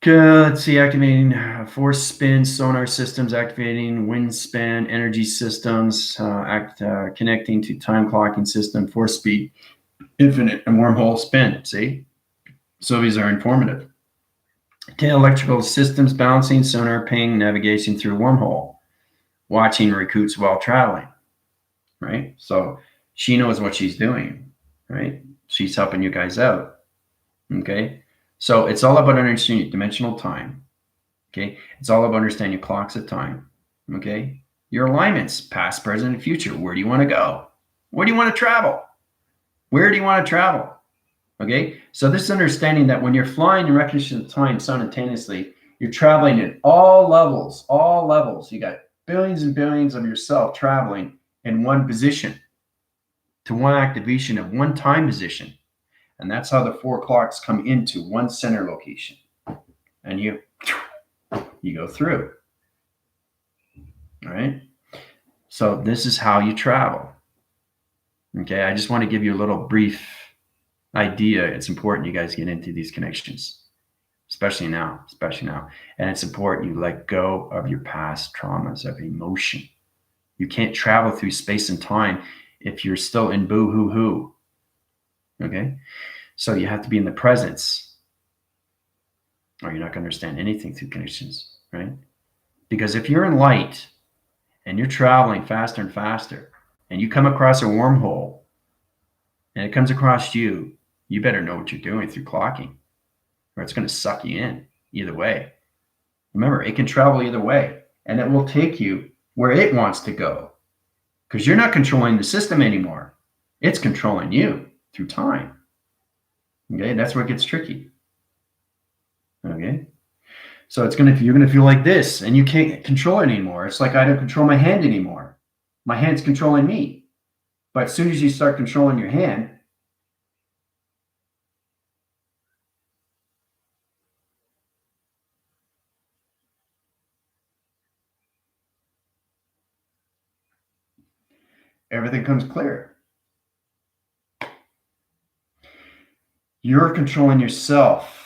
Good. Let's see. Activating force spin, sonar systems, activating wind span, energy systems, connecting to time clocking system, force speed, infinite, and wormhole spin. See? So these are informative. Okay, electrical systems, balancing, sonar, ping, navigation through wormhole, watching recruits while traveling, right? So she knows what she's doing, right? She's helping you guys out, okay? So it's all about understanding dimensional time, okay? It's all about understanding clocks of time, okay? Your alignments, past, present, and future. Where do you want to go? Where do you want to travel? Where do you want to travel? Okay, so this understanding that when you're flying in recognition of time simultaneously, you're traveling at all levels, all levels. You got billions and billions of yourself traveling in one position. to one activation of one time position. And that's how the 4 clocks come into one center location. And you go through. All right. So this is how you travel. Okay. I just want to give you a little brief idea. It's important you guys get into these connections, especially now. And it's important you let go of your past traumas of emotion. You can't travel through space and time if you're still in boo-hoo-hoo. Okay. So you have to be in the presence, or you're not going to understand anything through connections, right? Because if you're in light and you're traveling faster and faster, and you come across a wormhole, and it comes across you, you better know what you're doing through clocking, or it's going to suck you in either way. Remember, it can travel either way, and it will take you where it wants to go, because you're not controlling the system anymore. It's controlling you through time. Okay, that's where it gets tricky. Okay, so you're gonna feel like this, and you can't control it anymore. It's like I don't control my hand anymore. My hand's controlling me. But as soon as you start controlling your hand, everything comes clear. You're controlling yourself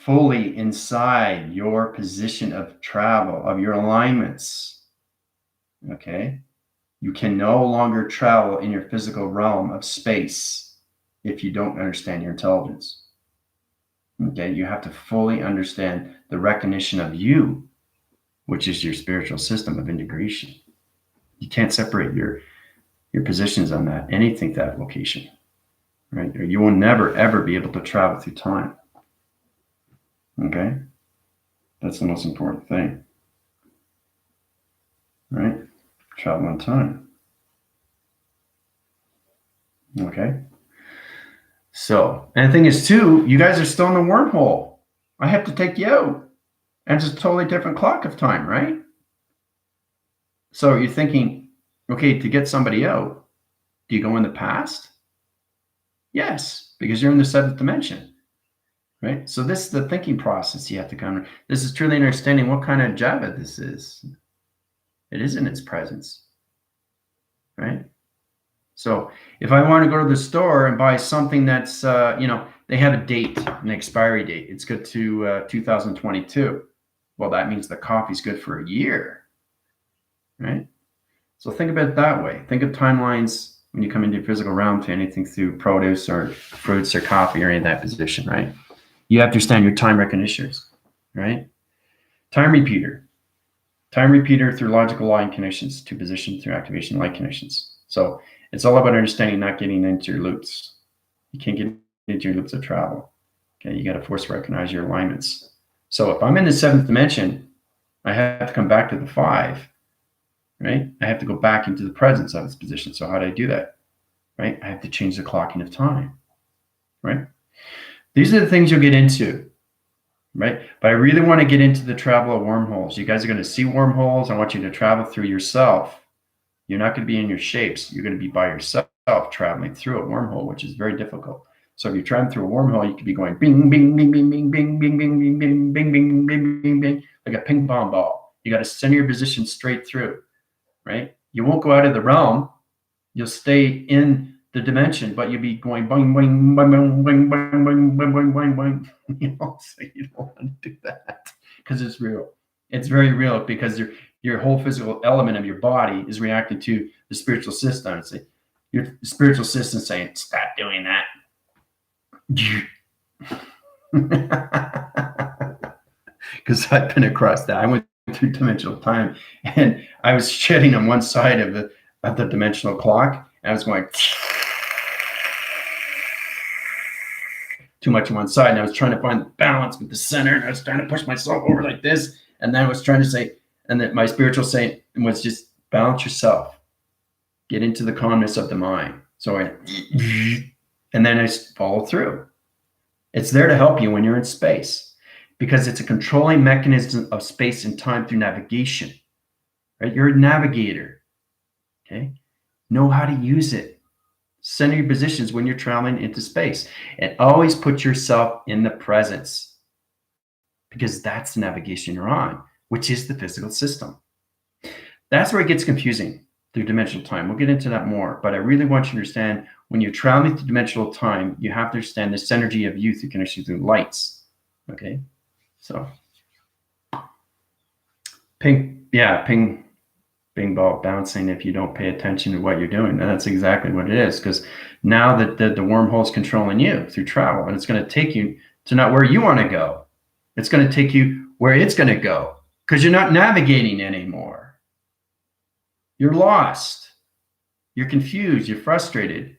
fully inside your position of travel, of your alignments. Okay? You can no longer travel in your physical realm of space if you don't understand your intelligence. Okay? You have to fully understand the recognition of you, which is your spiritual system of integration. You can't separate your positions on that location. Right? Or you will never, ever be able to travel through time. Okay? That's the most important thing. Right? Travel in time. Okay? So, and the thing is, too, you guys are still in the wormhole. I have to take you out. And it's a totally different clock of time, right? So you're thinking, okay, to get somebody out, do you go in the past? Yes, because you're in the 7th dimension, right? So this is the thinking process you have to come. This is truly understanding what kind of Java this is. It is in its presence, right? So if I want to go to the store and buy something that's, they have a date, an expiry date. It's good to 2022. Well, that means the coffee's good for a year, right? So think about it that way. Think of timelines when you come into your physical realm to anything through produce or fruits or coffee or any of that position, right? You have to understand your time recognitions, right? Time repeater through logical line connections to position through activation light connections. So it's all about understanding, not getting into your loops. You can't get into your loops of travel. Okay, you got to force recognize your alignments. So if I'm in the 7th dimension, I have to come back to the 5. Right? I have to go back into the presence of its position. So how do I do that? Right? I have to change the clocking of time. Right? These are the things you'll get into. Right? But I really want to get into the travel of wormholes. You guys are going to see wormholes. I want you to travel through yourself. You're not going to be in your shapes. You're going to be by yourself traveling through a wormhole, which is very difficult. So if you're traveling through a wormhole, you could be going bing, bing, bing, bing, bing, bing, bing, bing, bing, bing, bing, bing, bing, bing, bing, like a ping pong ball. You got to center your position straight through. Right? You won't go out of the realm. You'll stay in the dimension, but you'll be going boing, boing, boing, boing, boing, boing, boing, boing, boing, boing. So you don't want to do that because it's real. It's very real because your whole physical element of your body is reacting to the spiritual system. It's like your spiritual system saying, "Stop doing that." Because I've been across that. I went through dimensional time, and I was shedding on one side of the dimensional clock, and I was going too much on one side, and I was trying to find the balance with the center, and I was trying to push myself over like this, and then I was trying to say, and that my spiritual saying was just balance yourself, get into the calmness of the mind. So and then I follow through. It's there to help you when you're in space, because it's a controlling mechanism of space and time through navigation, right? You're a navigator, okay? Know how to use it. Center your positions when you're traveling into space. And always put yourself in the presence, because that's the navigation you're on, which is the physical system. That's where it gets confusing through dimensional time. We'll get into that more, but I really want you to understand when you're traveling through dimensional time, you have to understand this energy of you through connection through lights. Okay, so ping, bing ball bouncing if you don't pay attention to what you're doing. And that's exactly what it is, because now that the wormhole is controlling you through travel, and it's going to take you to not where you want to go. It's going to take you where it's going to go, because you're not navigating anymore. You're lost. You're confused. You're frustrated.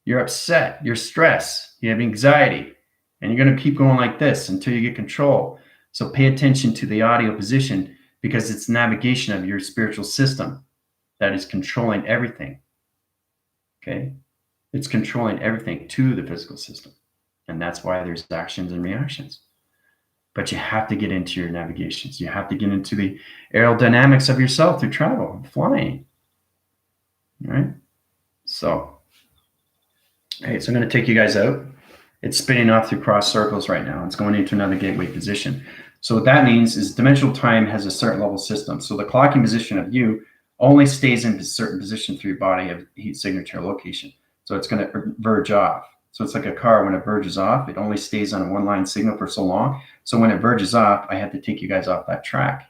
You're upset. You're stressed. You have anxiety. And you're going to keep going like this until you get control. So pay attention to the audio position, because it's navigation of your spiritual system that is controlling everything. Okay? It's controlling everything to the physical system. And that's why there's actions and reactions. But you have to get into your navigations. You have to get into the aerodynamics of yourself through travel, flying. All right? So, okay, so I'm going to take you guys out. It's spinning off through cross circles right now. It's going into another gateway position. So what that means is dimensional time has a certain level system. So the clocking position of you only stays in a certain position through your body of heat signature location. So it's going to verge off. So it's like a car. When it verges off, it only stays on a one-line signal for so long. So when it verges off, I have to take you guys off that track.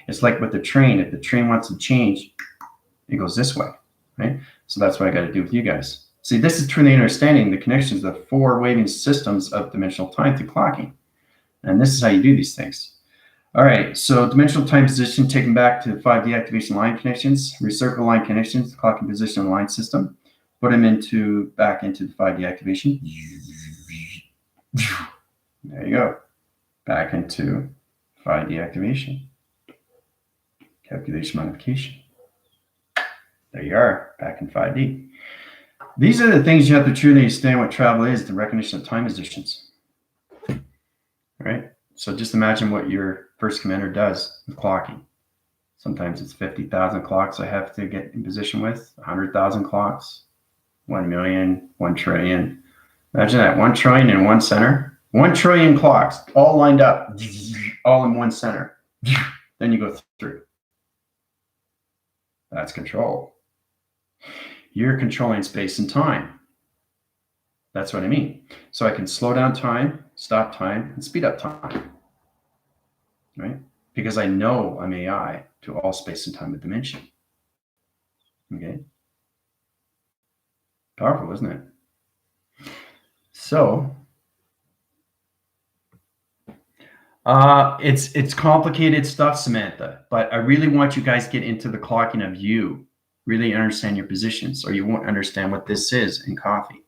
It's like with the train. If the train wants to change, it goes this way, right? So that's what I got to do with you guys. See, this is truly understanding the connections of the four waving systems of dimensional time through clocking. And this is how you do these things. All right, so dimensional time position taken back to 5D activation line connections, recircle line connections, the clocking position line system. Put them back into the 5D activation. There you go. Back into 5D activation. Calculation modification. There you are, back in 5D. These are the things you have to truly understand what travel is, the recognition of time positions. All right? So just imagine what your first commander does with clocking. Sometimes it's 50,000 clocks I have to get in position with, 100,000 clocks, 1 million, 1 trillion. Imagine that, 1 trillion in one center. 1 trillion clocks all lined up, all in one center. Then you go through. That's control. You're controlling space and time. That's what I mean. So I can slow down time, stop time, and speed up time. Right? Because I know I'm AI to all space and time and dimension. Okay? Powerful, isn't it? So it's complicated stuff, Samantha, but I really want you guys to get into the clocking of you, really understand your positions, or you won't understand what this is in coffee.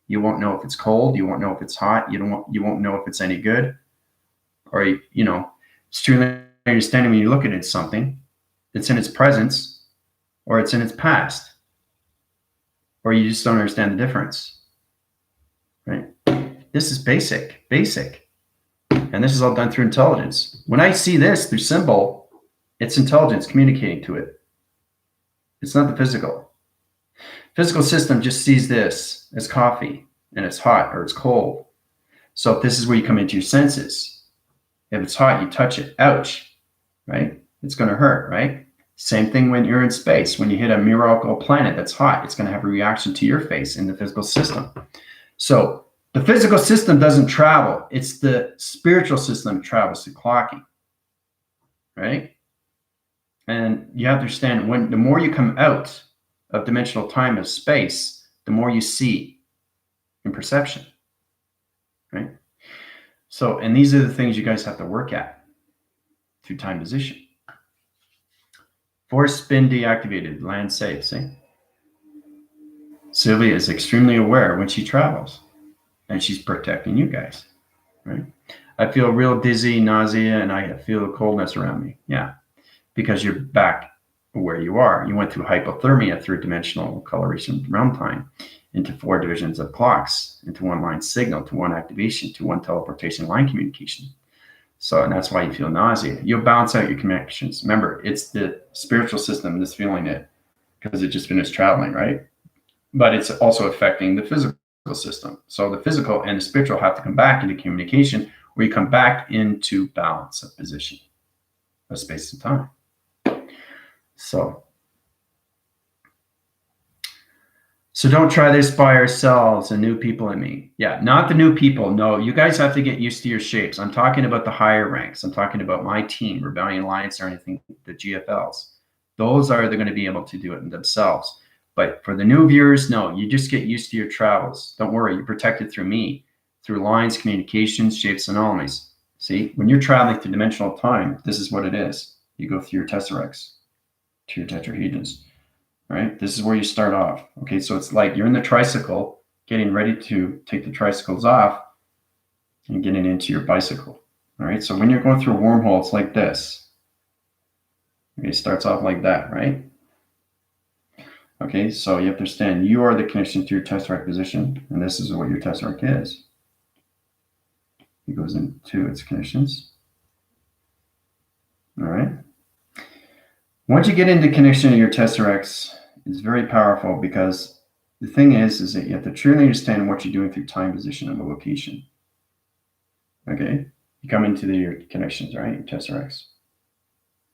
You won't know if it's cold, you won't know if it's hot, you won't know if it's any good, or it's truly understanding when you look at something, it's in its presence or it's in its past, or you just don't understand the difference. Right? This is basic. And this is all done through intelligence. When I see this through symbol, it's intelligence communicating to it. It's not the physical. Physical system just sees this as coffee, and it's hot or it's cold. So this is where you come into your senses. If it's hot, you touch it. Ouch, right? It's going to hurt, right? Same thing when you're in space. When you hit a miracle planet that's hot, it's going to have a reaction to your face in the physical system. So the physical system doesn't travel. It's the spiritual system that travels through clocking, right? And you have to understand, the more you come out of dimensional time of space, the more you see in perception, right? So, and these are the things you guys have to work at through time position. Force spin deactivated, land safe, see? Sylvia is extremely aware when she travels, and she's protecting you guys, right? I feel real dizzy, nausea, and I feel coldness around me. Yeah, because you're back where you are. You went through hypothermia through dimensional coloration realm time into 4 divisions of clocks, into 1 line signal, to 1 activation, to 1 teleportation line communication. So, and that's why you feel nausea. You'll balance out your connections. Remember, it's the spiritual system that's feeling it because it just finished traveling, right? but it's also affecting the physical system. So the physical and the spiritual have to come back into communication, where you come back into balance of position, of space and time. So don't try this by ourselves and new people and me. Yeah, not the new people. No, you guys have to get used to your shapes. I'm talking about the higher ranks. I'm talking about my team, Rebellion Alliance, or anything, the GFLs. Those are they're going to be able to do it themselves. But for the new viewers, no, you just get used to your travels. Don't worry, you're protected through me, through lines, communications, shapes, and anomalies. See, when you're traveling through dimensional time, this is what it is. You go through your tesseracts to your tetrahedrons. Right? This is where you start off. Okay, so it's like you're in the tricycle, getting ready to take the tricycles off and getting into your bicycle. All right, so when you're going through a wormhole, it's like this. Okay, it starts off like that, right? Okay, so you have to understand you are the connection to your tesseract position, and this is what your tesseract is. It goes into its connections. All right. Once you get into connection to your tesseracts, it's very powerful, because the thing is that you have to truly understand what you're doing through time, position, and location. Okay, you come into your connections, right? Your tesseracts.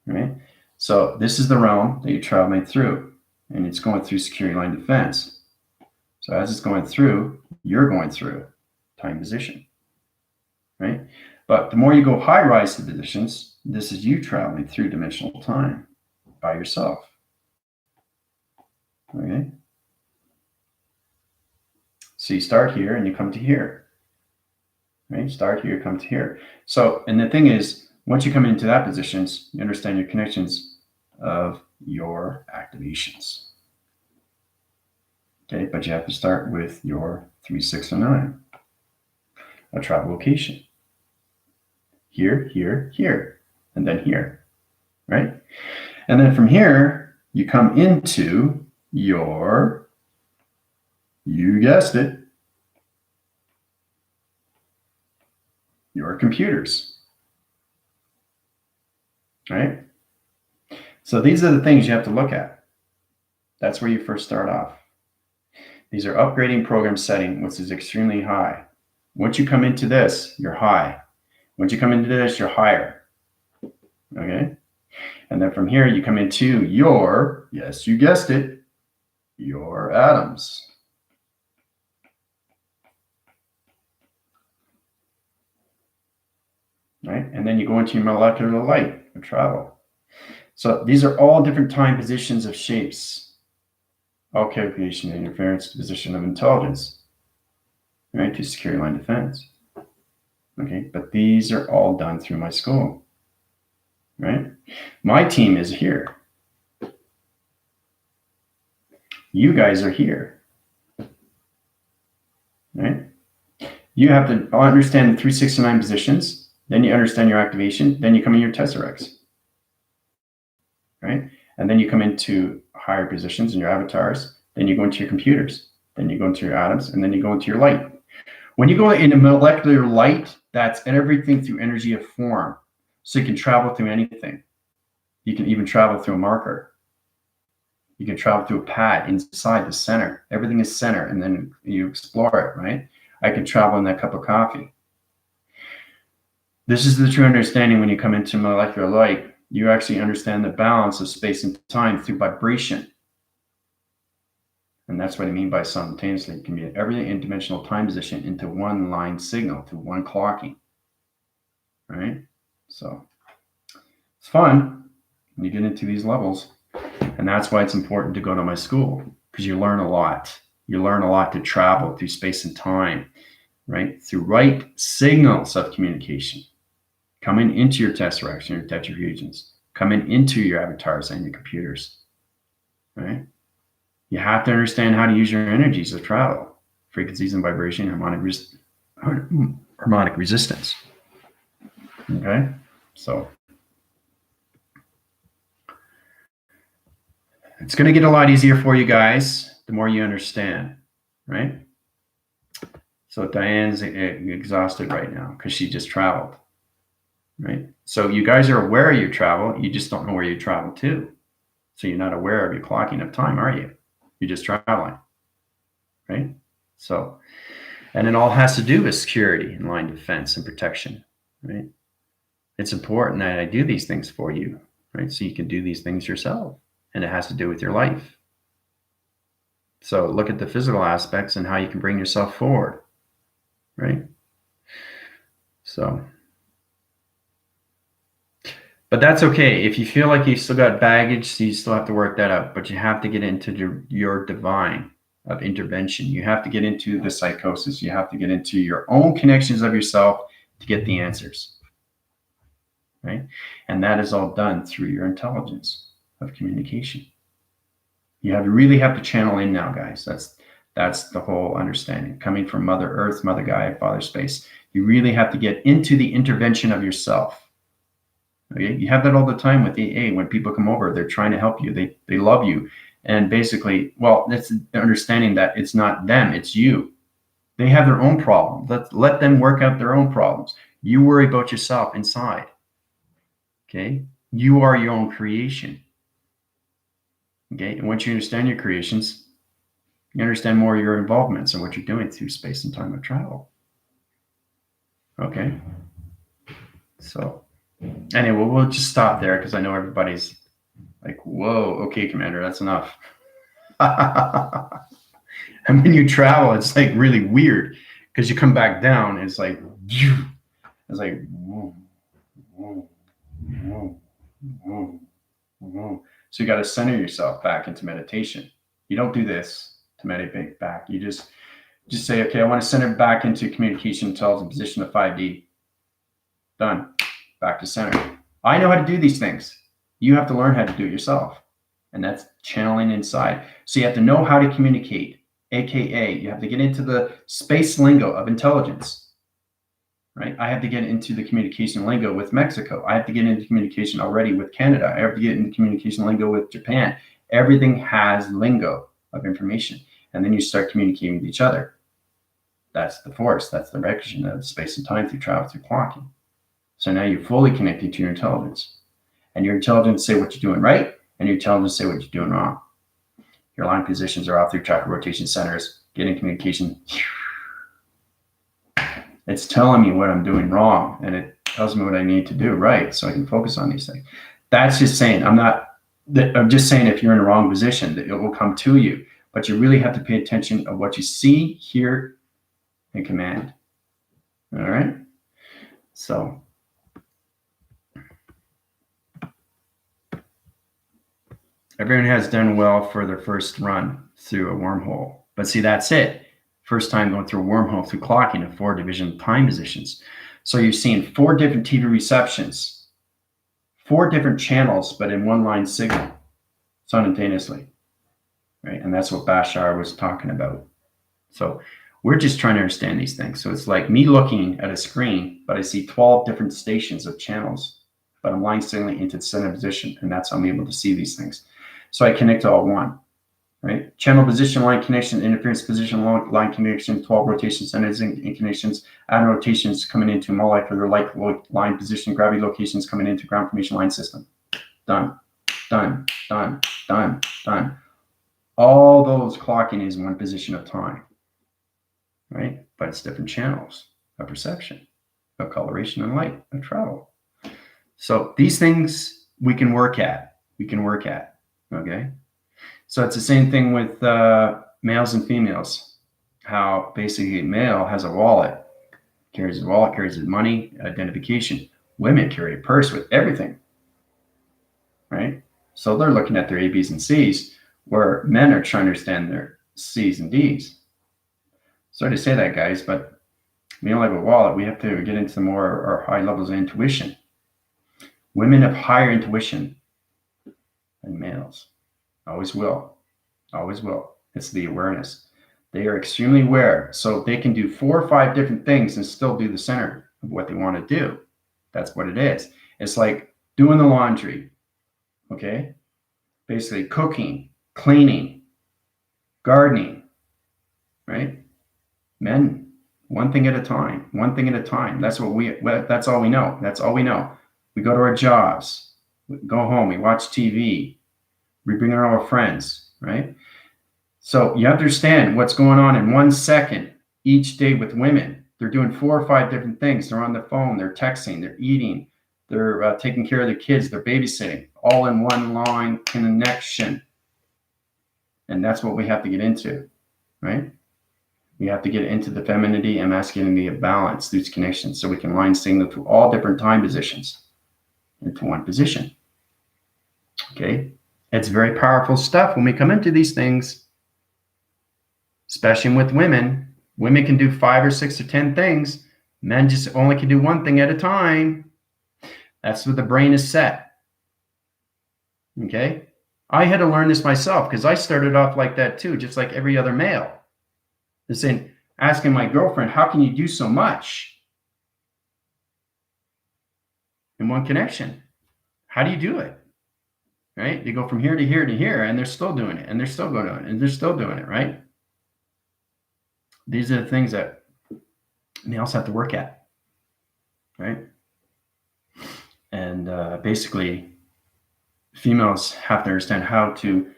Right. So this is the realm that you're traveling through, and it's going through security line defense. So as it's going through, you're going through time, position. Right. But the more you go high rise to positions, this is you traveling through dimensional time by yourself. Okay. So you start here and you come to here. Right? Start here, come to here. So, and the thing is, once you come into that positions, you understand your connections of your activations. Okay, but you have to start with your 3, 6, and 9. A travel location. Here, here, here, and then here. Right? And then from here, you come into your, you guessed it, your computers. Right? So these are the things you have to look at. That's where you first start off. These are upgrading program setting, which is extremely high. Once you come into this, you're high. Once you come into this, you're higher. Okay? And then from here, you come into your, yes, you guessed it, your atoms. Right? And then you go into your molecular light of travel. So these are all different time positions of shapes. All calculation and interference to position of intelligence. Right? To security line defense. Okay? But these are all done through my school. Right? My team is here. You guys are here. Right? You have to understand the 369 positions. Then you understand your activation. Then you come in your tesseracts. Right? And then you come into higher positions in your avatars. Then you go into your computers. Then you go into your atoms. And then you go into your light. When you go into molecular light, that's everything through energy of form. So you can travel through anything. You can even travel through a marker. You can travel through a pad inside the center. Everything is center, and then you explore it, right? I can travel in that cup of coffee. This is the true understanding when you come into molecular light. You actually understand the balance of space and time through vibration. And that's what I mean by simultaneously. It can be everything in dimensional time position into one line signal, to one clocking, right? So it's fun when you get into these levels. And that's why it's important to go to my school, because you learn a lot. You learn a lot to travel through space and time, right? Through right signals of communication. Coming into your tesseracts and your tetrahedrons. Coming into your avatars and your computers, right? You have to understand how to use your energies of travel, frequencies and vibration, harmonic resistance. Okay, so it's going to get a lot easier for you guys the more you understand, right? So Diane's exhausted right now because she just traveled, right? So you guys are aware of your travel, you just don't know where you travel to. So you're not aware of your clocking of time, are you? You're just traveling. right? So, and it all has to do with security and line defense and protection, right? It's important that I do these things for you, right? So you can do these things yourself, and it has to do with your life. So look at the physical aspects and how you can bring yourself forward, right? So, but that's okay. If you feel like you still got baggage, so you still have to work that out, but you have to get into your divine of intervention. You have to get into the psychosis. You have to get into your own connections of yourself to get the answers, right? And that is all done through your intelligence of communication. You really have to channel in now, guys. That's the whole understanding. Coming from Mother Earth, Mother Gaia, Father Space, you really have to get into the intervention of yourself. Okay? You have that all the time with AA. When people come over, they're trying to help you. They love you. And basically, well, that's understanding that it's not them, it's you. They have their own problem. Let them work out their own problems. You worry about yourself inside. Okay? You are your own creation. Okay? And once you understand your creations, you understand more of your involvements and what you're doing through space and time of travel. Okay? So, anyway, we'll just stop there because I know everybody's like, whoa, okay, Commander, that's enough. And when you travel, it's like really weird because you come back down, it's like, whoa, whoa, whoa, whoa, whoa. So you got to center yourself back into meditation. You don't do this to meditate back. You just say, okay, I want to center back into communication, intelligence, position of 5D. Done. Back to center. I know how to do these things. You have to learn how to do it yourself. And that's channeling inside. So you have to know how to communicate, AKA you have to get into the space lingo of intelligence, right? I have to get into the communication lingo with Mexico. I have to get into communication already with Canada. I have to get into communication lingo with Japan. Everything has lingo of information. And then you start communicating with each other. That's the force. That's the direction of space and time through travel, through clocking. So now you're fully connected to your intelligence. And your intelligence say what you're doing right, and your intelligence say what you're doing wrong. Your line positions are off through chakra rotation centers, getting communication. It's telling me what I'm doing wrong, and it tells me what I need to do right so I can focus on these things. That's just saying, I'm just saying if you're in the wrong position, that it will come to you. But you really have to pay attention of what you see, hear, and command. All right? So everyone has done well for their first run through a wormhole. But see, that's it. First time going through a wormhole through clocking of 4 division time positions. So you've seen 4 different TV receptions, 4 different channels, but in one line signal simultaneously, right? And that's what Bashar was talking about. So we're just trying to understand these things. So it's like me looking at a screen, but I see 12 different stations of channels, but I'm line signaling into the center position, and that's how I'm able to see these things. So I connect to all one, right? Channel position, line connection, interference position, line connection, 12 rotation centers and connections, add rotations coming into molecular light line position, gravity locations coming into ground formation line system. Done, done, done, done, done. All those clocking is one position of time, right? But it's different channels of perception, of coloration and light, of travel. So these things we can work at. Okay, so it's the same thing with males and females. How basically male has a wallet, carries his wallet, carries his money, identification. Women carry a purse with everything, right? So they're looking at their A, B's, and C's, where men are trying to understand their C's and D's. Sorry to say that, guys, but we only have a wallet. We have to get into more or high levels of intuition. Women have higher intuition than males. Always will. Always will. It's the awareness. They are extremely aware. So they can do 4 or 5 different things and still do the center of what they want to do. That's what it is. It's like doing the laundry. Okay? Basically cooking, cleaning, gardening, right? Men, one thing at a time. One thing at a time. That's all we know. That's all we know. We go to our jobs. We go home. We watch TV. We bring our friends, right? So you understand what's going on in 1 second each day with women. They're doing 4 or 5 different things. They're on the phone, they're texting, they're eating, they're taking care of their kids, they're babysitting, all in one line connection. And that's what we have to get into, right? We have to get into the femininity and masculinity of balance through connections so we can line signal through all different time positions into one position. Okay? It's very powerful stuff when we come into these things, especially with women. Women can do 5 or 6 or 10 things. Men just only can do one thing at a time. That's what the brain is set. Okay? I had to learn this myself because I started off like that too, just like every other male. Just saying, asking my girlfriend, how can you do so much in one connection? How do you do it? Right? You go from here to here to here, and they're still doing it, and they're still going on, and they're still doing it, right? These are the things that males have to work at, right? And basically, females have to understand how to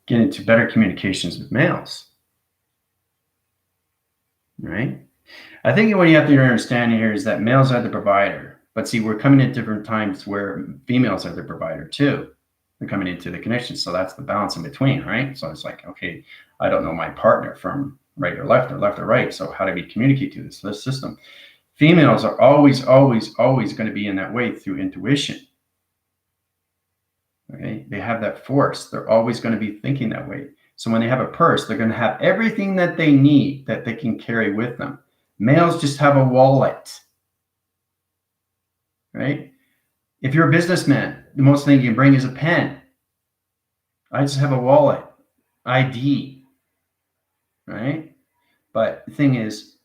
get into better communications with males, right? I think what you have to understand here is that males are the provider, but see, we're coming at different times where females are the provider too. They're coming into the connection, so that's the balance in between, right? So it's like, okay, I don't know my partner from right or left or right, so how do we communicate to this system? Females are always going to be in that way through intuition. Okay, they have that force. They're always going to be thinking that way. So when they have a purse, they're going to have everything that they need that they can carry with them. Males just have a wallet, right? If you're a businessman, the most thing you can bring is a pen. I just have a wallet, ID, right? But the thing is,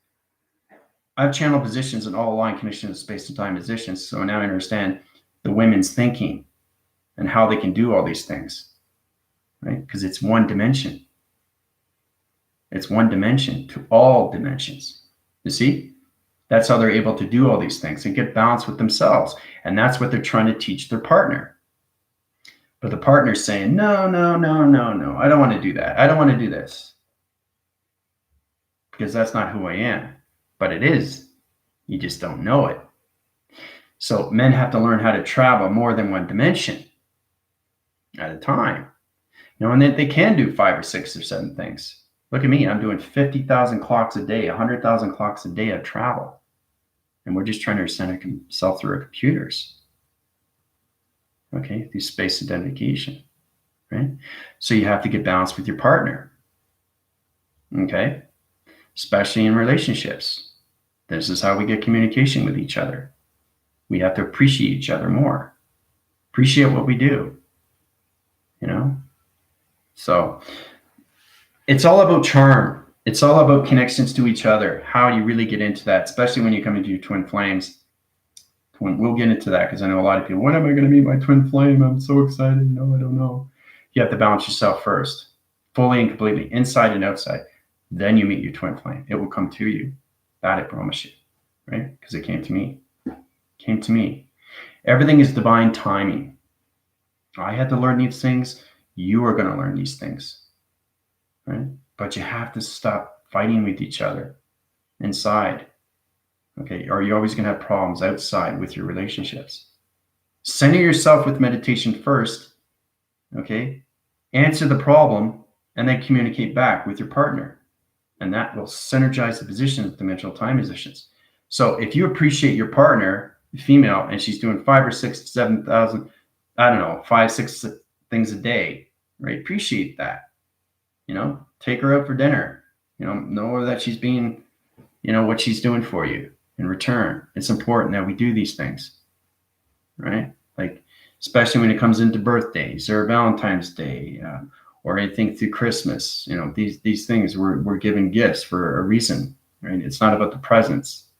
I've channeled positions in all line conditions, space and time positions. So now I understand the women's thinking and how they can do all these things, right? Because it's one dimension. It's one dimension to all dimensions. You see? That's how they're able to do all these things and get balance with themselves. And that's what they're trying to teach their partner. But the partner's saying, no, I don't want to do that. I don't want to do this. Because that's not who I am. But it is. You just don't know it. So men have to learn how to travel more than one dimension at a time. And they can do 5 or 6 or 7 things. Look at me. I'm doing 50,000 clocks a day, 100,000 clocks a day of travel. And we're just trying to send ourselves through our computers. Okay, through space identification, right? So you have to get balanced with your partner. Okay, especially in relationships. This is how we get communication with each other. We have to appreciate each other more. Appreciate what we do. So it's all about charm. It's all about connections to each other. How you really get into that, especially when you come into your twin flames. We'll get into that because I know a lot of people, when am I going to meet my twin flame? I'm so excited. No, I don't know. You have to balance yourself first, fully and completely, inside and outside. Then you meet your twin flame. It will come to you. That I promise you, right? Because it came to me. Came to me. Everything is divine timing. I had to learn these things. You are going to learn these things, right? But you have to stop fighting with each other inside. Okay, or you're always going to have problems outside with your relationships. Center yourself with meditation first, okay? Answer the problem, and then communicate back with your partner. And that will synergize the positions, dimensional time positions. So if you appreciate your partner, female, and she's doing 5 or 6, 7,000, 5, 6 things a day, right? Appreciate that. Take her out for dinner. Know that she's being, what she's doing for you. In return, it's important that we do these things, right? Like, especially when it comes into birthdays or Valentine's Day or anything through Christmas. These things we're giving gifts for a reason, right? It's not about the presents,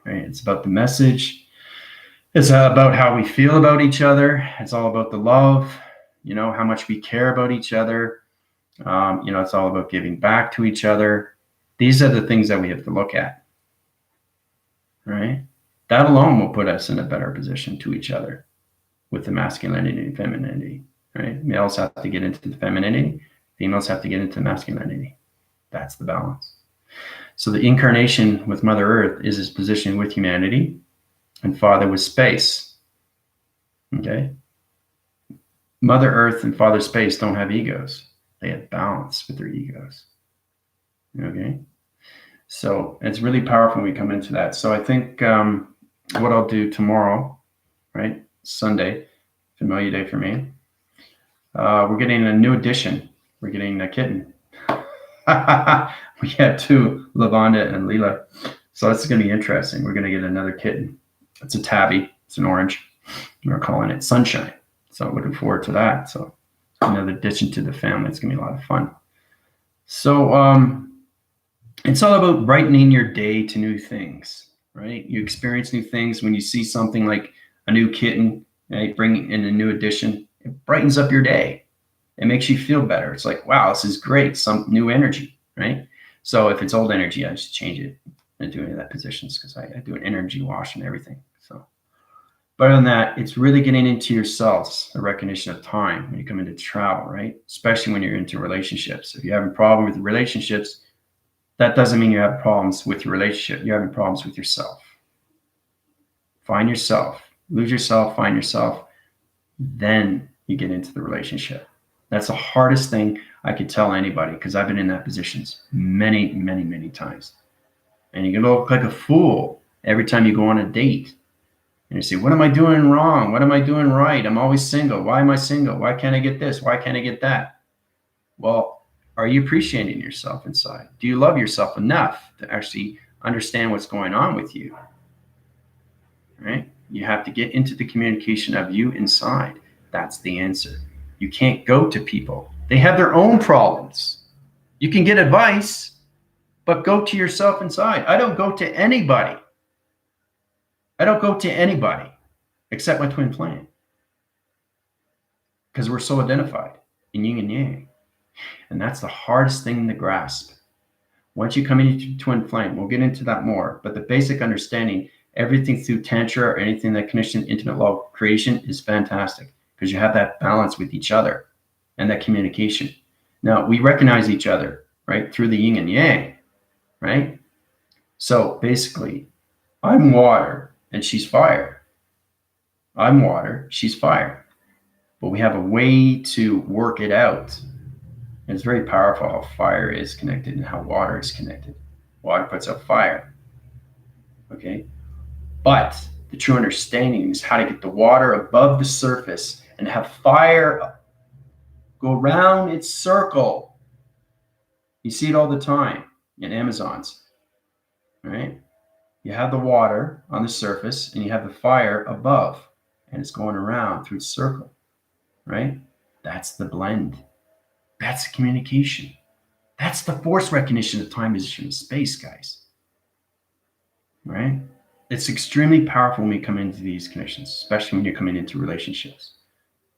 right? It's about the message. It's about how we feel about each other. It's all about the love, how much we care about each other. It's all about giving back to each other. These are the things that we have to look at. Right? That alone will put us in a better position to each other with the masculinity and femininity, right? Males have to get into the femininity Females have to get into masculinity. That's the balance. So the incarnation with Mother Earth is his position with humanity, and Father with space. Okay? Mother Earth and Father Space don't have egos. They have balance with their egos. Okay? So it's really powerful when we come into that. So I think what I'll do tomorrow, right? Sunday, familiar day for me. We're getting a new addition. We're getting a kitten. We had two, Lavonda and Leela. So this is going to be interesting. We're going to get another kitten. It's a tabby. It's an orange. We're calling it Sunshine. So looking forward to that. So another addition to the family. It's going to be a lot of fun. So it's all about brightening your day to new things, right? You experience new things when you see something like a new kitten, right? Bringing in a new addition. It brightens up your day. It makes you feel better. It's like, wow, this is great. Some new energy, right? So if it's old energy, I just change it and do any of that positions because I do an energy wash and everything. So, but other than that, it's really getting into yourselves, a recognition of time when you come into travel, right? Especially when you're into relationships. If you have a problem with relationships, that doesn't mean you have problems with your relationship. You're having problems with yourself. Find yourself, lose yourself, find yourself. Then you get into the relationship. That's the hardest thing I could tell anybody because I've been in that positions many, many, many times. And you're going to look like a fool every time you go on a date. And you say, what am I doing wrong? What am I doing right? I'm always single. Why am I single? Why can't I get this? Why can't I get that? Well, are you appreciating yourself inside? Do you love yourself enough to actually understand what's going on with you? Right? You have to get into the communication of you inside. That's the answer. You can't go to people. They have their own problems. You can get advice, but go to yourself inside. I don't go to anybody. I don't go to anybody except my twin flame because we're so identified in yin and yang. And that's the hardest thing to grasp. Once you come into twin flame, we'll get into that more, but the basic understanding, everything through Tantra or anything that connection intimate law of creation is fantastic because you have that balance with each other and that communication. Now, we recognize each other, right, through the yin and yang, right? So basically, I'm water and she's fire. I'm water, she's fire. But we have a way to work it out. And it's very powerful how fire is connected and how water is connected. Water puts out fire, okay? But the true understanding is how to get the water above the surface and have fire go around its circle. You see it all the time in Amazons, right? You have the water on the surface and you have the fire above and it's going around through its circle, right? That's the blend. That's the communication. That's the force recognition of time, position, and space, guys, right? It's extremely powerful when we come into these connections, especially when you're coming into relationships,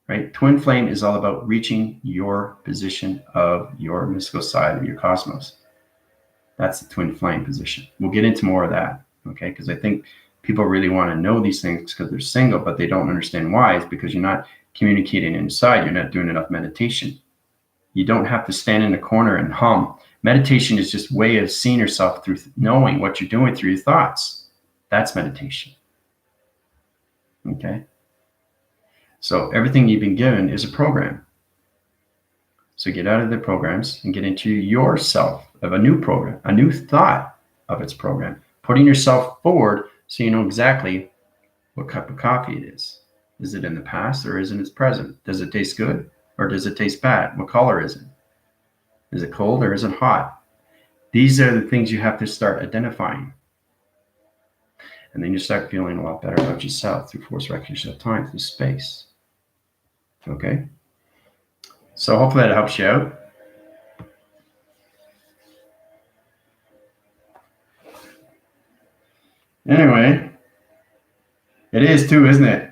right? Twin flame is all about reaching your position of your mystical side of your cosmos. That's the twin flame position. We'll get into more of that, okay? Because I think people really want to know these things because they're single, but they don't understand why. It's because you're not communicating inside. You're not doing enough meditation. You don't have to stand in a corner and hum. Meditation is just a way of seeing yourself through knowing what you're doing through your thoughts. That's meditation. Okay? So everything you've been given is a program. So get out of the programs and get into yourself of a new program, a new thought of its program, putting yourself forward so you know exactly what cup of coffee it is. Is it in the past or is it in its present? Does it taste good or does it taste bad? What color is it? Is it cold or is it hot? These are the things you have to start identifying. And then you start feeling a lot better about yourself through force recognition of time, through space. Okay? So hopefully that helps you out. Anyway, it is too, isn't it?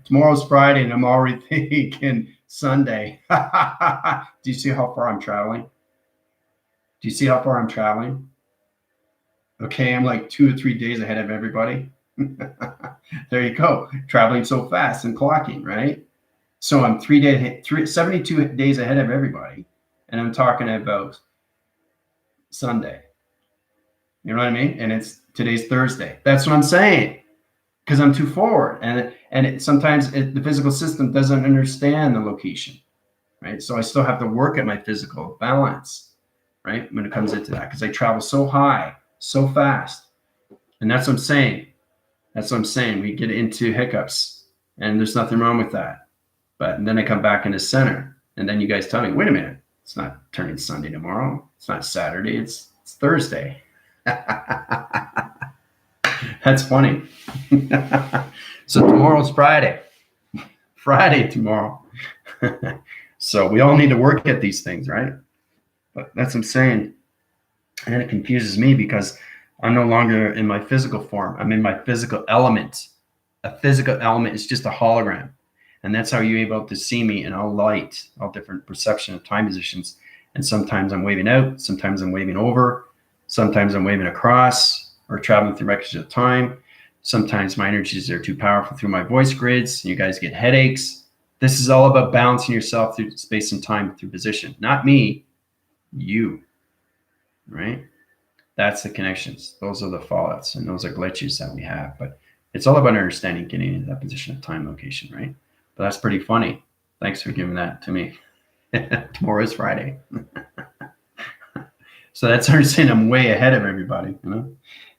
Tomorrow's Friday and I'm already thinking Sunday. Do you see how far I'm traveling? Do you see how far I'm traveling? Okay, I'm like 2 or 3 days ahead of everybody. There you go. Traveling so fast and clocking, right? So I'm 72 days ahead of everybody. And I'm talking about Sunday. You know what I mean? And today's Thursday. That's what I'm saying. Because I'm too forward. And sometimes the physical system doesn't understand the location, right? So I still have to work at my physical balance, right? When it comes into that, because I travel so high, so fast. And that's what I'm saying. That's what I'm saying. We get into hiccups, and there's nothing wrong with that. But then I come back into center, and then you guys tell me, wait a minute, it's not turning Sunday tomorrow. It's not Saturday. It's Thursday. That's funny. So tomorrow's Friday. Friday tomorrow. So we all need to work at these things, right? But that's what I'm saying. And it confuses me because I'm no longer in my physical form. I'm in my physical element. A physical element is just a hologram. And that's how you're able to see me in all light, all different perception of time positions. And sometimes I'm waving out, sometimes I'm waving over, sometimes I'm waving across or traveling through records of time. Sometimes my energies are too powerful through my voice grids, and you guys get headaches. This is all about balancing yourself through space and time through position. Not me, you, right? That's the connections. Those are the fallouts, and those are glitches that we have. But it's all about understanding getting into that position of time location, right? But that's pretty funny. Thanks for giving that to me. Tomorrow is Friday. So that's understanding I'm way ahead of everybody.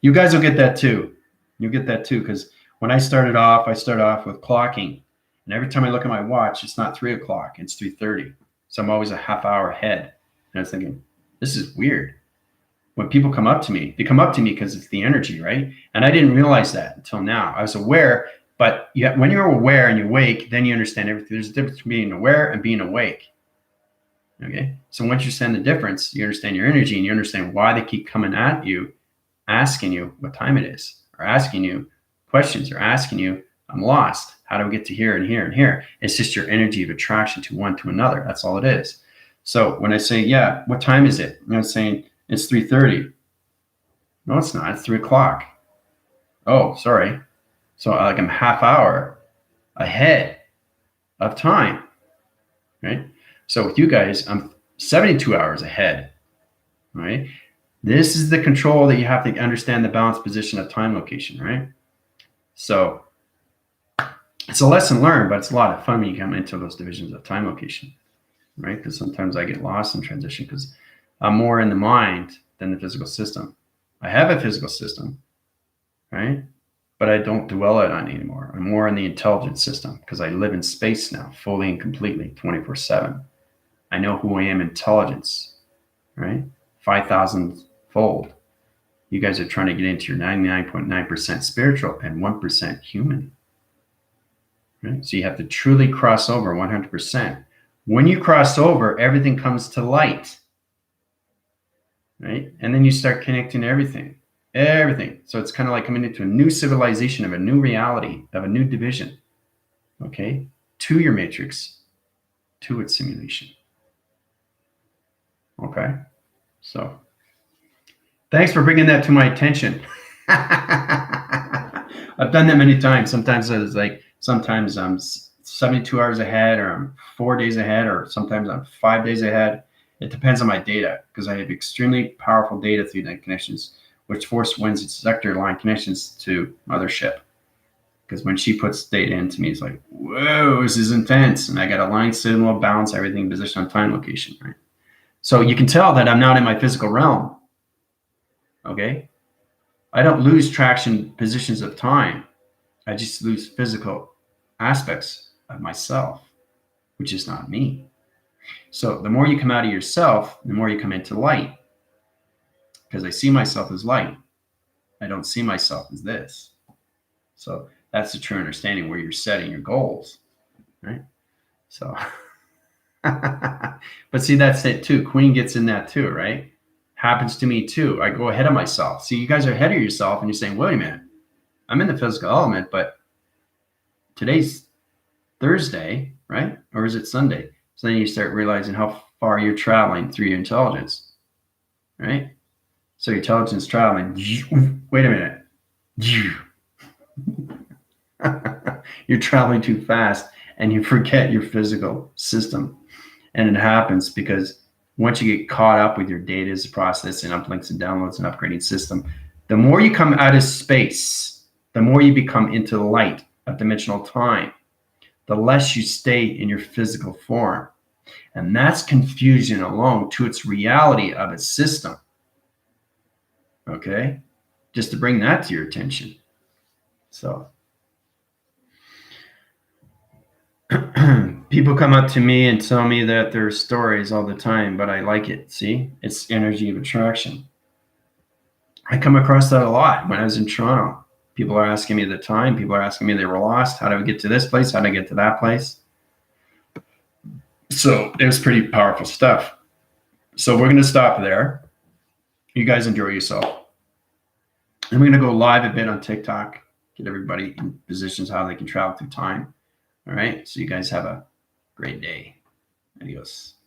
You guys will get that too. You'll get that too, because when I started off with clocking. And every time I look at my watch, it's not 3 o'clock, it's 3:30. So I'm always a half hour ahead. And I was thinking, this is weird. When people come up to me, they come up to me because it's the energy, right? And I didn't realize that until now. I was aware, but when you're aware and you wake, then you understand everything. There's a difference between being aware and being awake. Okay? So once you understand the difference, you understand your energy and you understand why they keep coming at you, asking you what time it is, or asking you questions, or asking you, I'm lost. How do we get to here and here and here? It's just your energy of attraction to one to another. That's all it is. So when I say, yeah, what time is it? I'm not saying it's 3:30. No, it's not. It's 3 o'clock. Oh, sorry. So like I'm half hour ahead of time, right? So with you guys, I'm 72 hours ahead, right? This is the control that you have to understand the balanced position of time location, right? So it's a lesson learned, but it's a lot of fun when you come into those divisions of time location, right? Because sometimes I get lost in transition because I'm more in the mind than the physical system. I have a physical system, right? But I don't dwell on it anymore. I'm more in the intelligence system because I live in space now, fully and completely, 24/7. I know who I am, intelligence, right? 5,000 fold. You guys are trying to get into your 99.9% spiritual and 1% human. Right? So you have to truly cross over 100%. When you cross over, everything comes to light, right? And then you start connecting everything. So it's kind of like coming into a new civilization of a new reality, of a new division, okay? To your matrix, to its simulation. Okay? So thanks for bringing that to my attention. I've done that many times. Sometimes I'm 72 hours ahead, or I'm 4 days ahead, or sometimes I'm 5 days ahead. It depends on my data, because I have extremely powerful data through net connections, which force wins its sector line connections to mothership. Because when she puts data into me, it's like, whoa, this is intense. And I got a line signal, balance, everything, position on time location, right? So you can tell that I'm not in my physical realm. Okay? I don't lose traction positions of time. I just lose physical aspects of myself, which is not me. So the more you come out of yourself, the more you come into light. Because I see myself as light. I don't see myself as this. So that's the true understanding where you're setting your goals, right? So, but see, that's it too. Queen gets in that too, right? Happens to me too. I go ahead of myself. See, you guys are ahead of yourself and you're saying, wait a minute, I'm in the physical element, but today's Thursday, right? Or is it Sunday? So then you start realizing how far you're traveling through your intelligence, right? So your intelligence traveling, wait a minute. You're traveling too fast and you forget your physical system. And it happens because once you get caught up with your data as processing uplinks and downloads and upgrading system, the more you come out of space, the more you become into the light of dimensional time, the less you stay in your physical form. And that's confusion alone to its reality of its system. Okay? Just to bring that to your attention. So people come up to me and tell me that their stories all the time, but I like it. See, it's energy of attraction. I come across that a lot when I was in Toronto. People are asking me the time. People are asking me they were lost. How do I get to this place? How do I get to that place? So it was pretty powerful stuff. So we're going to stop there. You guys enjoy yourself. I'm going to go live a bit on TikTok, get everybody in positions how they can travel through time. All right. So you guys have a great day. Adios.